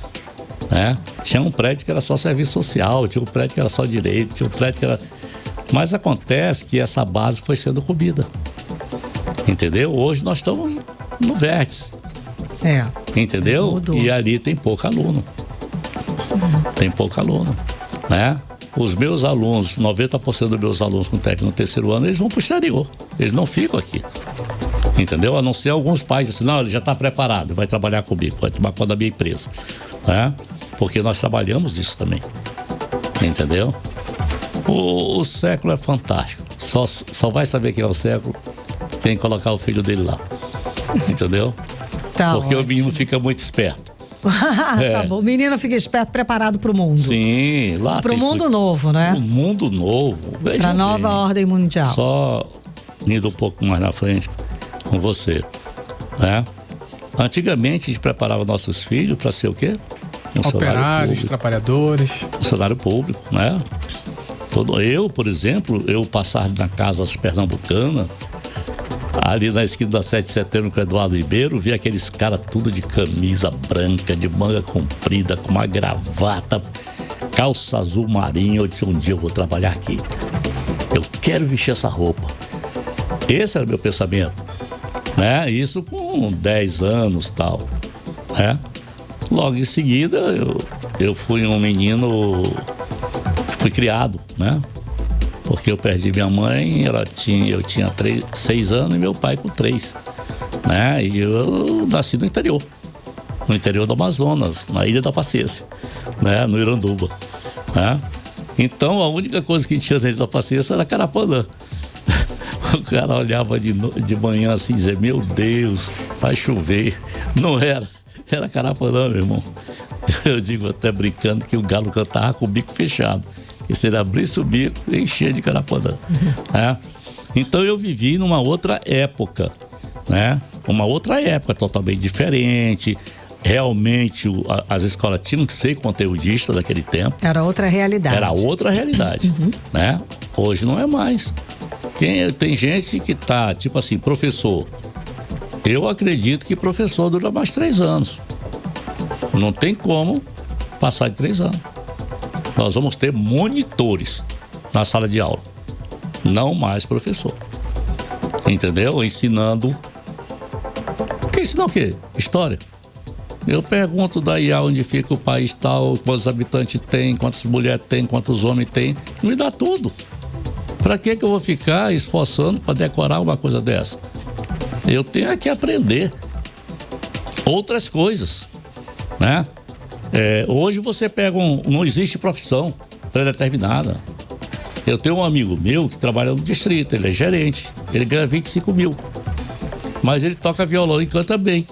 né? Tinha um prédio que era só serviço social, tinha um prédio que era só direito, tinha um prédio que era... Mas acontece que essa base foi sendo comida, entendeu? Hoje nós estamos no vértice, entendeu? Mudou. E ali tem pouco aluno, né? Os meus alunos, 90% dos meus alunos com técnico no terceiro ano, eles vão para o exterior, eles não ficam aqui. Entendeu? A não ser alguns pais assim, não, ele já está preparado, vai trabalhar comigo, vai tomar conta da minha empresa, né? Porque nós trabalhamos isso também, entendeu? O século é fantástico, só vai saber quem é o século quem colocar o filho dele lá, entendeu? Tá porque ótimo. o menino fica muito esperto. Tá bom, o menino fica esperto, preparado para o mundo. Sim, lá Pro mundo novo, né? O mundo novo. Para a nova ordem mundial. Só indo um pouco mais na frente com você, né? Antigamente a gente preparava nossos filhos para ser o quê? Operários, trabalhadores. Funcionário público, né? Eu, por exemplo, eu passava na casa pernambucana, ali na esquina da 7 de setembro com o Eduardo Ribeiro, vi aqueles caras tudo de camisa branca, de manga comprida, com uma gravata, calça azul marinho. Eu disse, um dia eu vou trabalhar aqui. Eu quero vestir essa roupa. Esse era o meu pensamento, né? Isso com 10 anos e tal, né? Logo em seguida, eu fui um menino, fui criado, né? Porque eu perdi minha mãe, eu tinha 6 anos e meu pai com 3, né? E eu nasci no interior do Amazonas, na Ilha da Paciência, né? No Iranduba, né? Então a única coisa que tinha dentro da Paciência era Carapanã. O cara olhava de manhã assim e dizia, meu Deus, vai chover. Não era Carapanã, meu irmão. Eu digo até brincando que o galo cantava com o bico fechado. E se ele abrisse o bico, enchia de Carapanã. Né? Então eu vivi numa outra época, né? Uma outra época totalmente diferente. Realmente as escolas tinham que ser conteudistas daquele tempo. Era outra realidade. Era outra realidade, né? Hoje não é mais. Tem gente que tá, tipo assim, professor. Eu acredito que professor dura mais 3 anos. Não tem como passar de 3 anos. Nós vamos ter monitores na sala de aula. Não mais professor. Entendeu? Ensinando. Quer ensinar o quê? História. Eu pergunto daí onde fica o país tal, quantos habitantes tem, quantas mulheres tem, quantos homens tem. Me dá tudo. Pra que eu vou ficar esforçando para decorar uma coisa dessa? Eu tenho que aprender outras coisas, né? Hoje você pega não existe profissão pré-determinada. Eu tenho um amigo meu que trabalha no distrito, ele é gerente, ele ganha 25 mil. Mas ele toca violão e canta bem.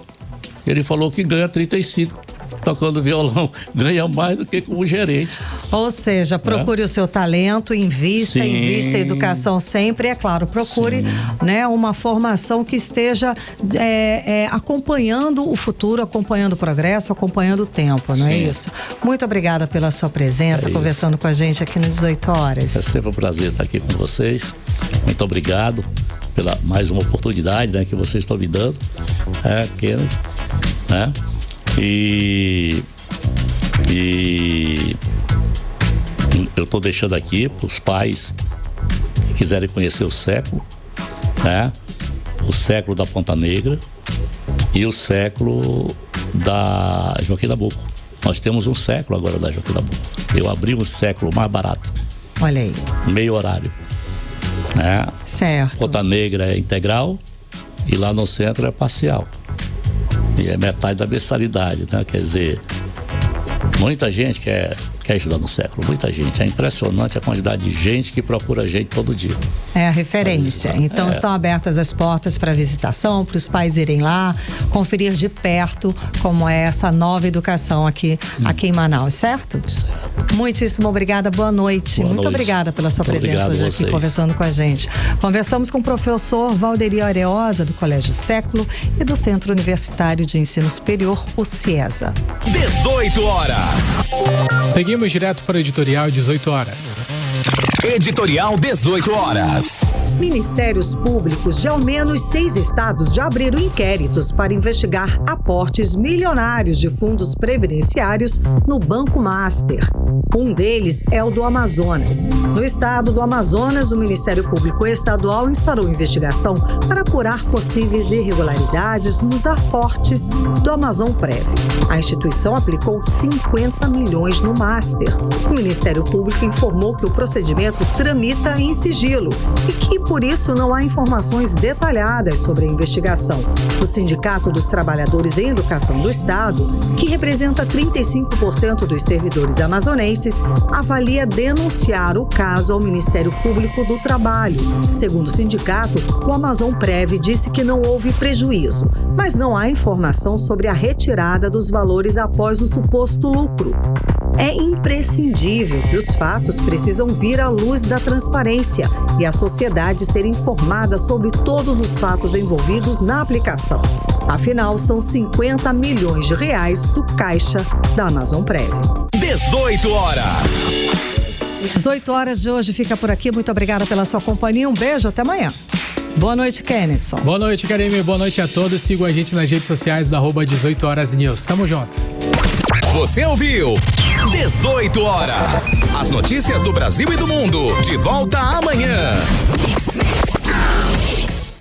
Ele falou que ganha 35 tocando violão, ganha mais do que como gerente. Ou seja, procure o seu talento, invista a educação sempre. É claro, procure, né, uma formação que esteja acompanhando o futuro, acompanhando o progresso, acompanhando o tempo, não é isso? Muito obrigada pela sua presença, conversando com a gente aqui no 18 Horas. É sempre um prazer estar aqui com vocês. Muito obrigado pela mais uma oportunidade, né, que vocês estão me dando, Kennedy, né? E eu estou deixando aqui para os pais que quiserem conhecer o século, né? O século da Ponta Negra e o século da Joaquim Nabuco. Nós temos um século agora da Joaquim Nabuco. Eu abri um século mais barato. Olha aí. Meio horário. Né? Certo. Ponta Negra é integral e lá no centro é parcial. E é metade da mensalidade, né? Quer dizer, muita gente quer estudar no século, muita gente. É impressionante a quantidade de gente que procura a gente todo dia. É a referência. Então estão abertas as portas para visitação, para os pais irem lá, conferir de perto como é essa nova educação aqui em Manaus, certo? Certo. Muitíssimo obrigada, boa noite. Muito obrigada pela sua presença hoje aqui conversando com a gente. Conversamos com o professor Valderi Areosa, do Colégio Século e do Centro Universitário de Ensino Superior, o CIESA. 18 horas. Seguimos direto para o editorial 18 horas. Editorial 18 horas. Ministérios públicos de ao menos 6 estados já abriram inquéritos para investigar aportes milionários de fundos previdenciários no Banco Master. Um deles é o do Amazonas. No estado do Amazonas, o Ministério Público Estadual instaurou investigação para apurar possíveis irregularidades nos aportes do Amazon Prev. A instituição aplicou 50 milhões no Master. O Ministério Público informou que o procedimento projeto tramita em sigilo e que, por isso, não há informações detalhadas sobre a investigação. O Sindicato dos Trabalhadores em Educação do Estado, que representa 35% dos servidores amazonenses, avalia denunciar o caso ao Ministério Público do Trabalho. Segundo o sindicato, o Amazonprev disse que não houve prejuízo, mas não há informação sobre a retirada dos valores após o suposto lucro. É imprescindível que os fatos precisam vir à luz da transparência e a sociedade ser informada sobre todos os fatos envolvidos na aplicação. Afinal, são 50 milhões de reais do caixa da Amazonprev. 18 horas. 18 horas de hoje fica por aqui. Muito obrigada pela sua companhia. Um beijo, até amanhã. Boa noite, Kennedson. Boa noite, Karime. Boa noite a todos. Sigam a gente nas redes sociais do @18horasnews. Tamo junto. Você ouviu 18 horas. As notícias do Brasil e do mundo. De volta amanhã.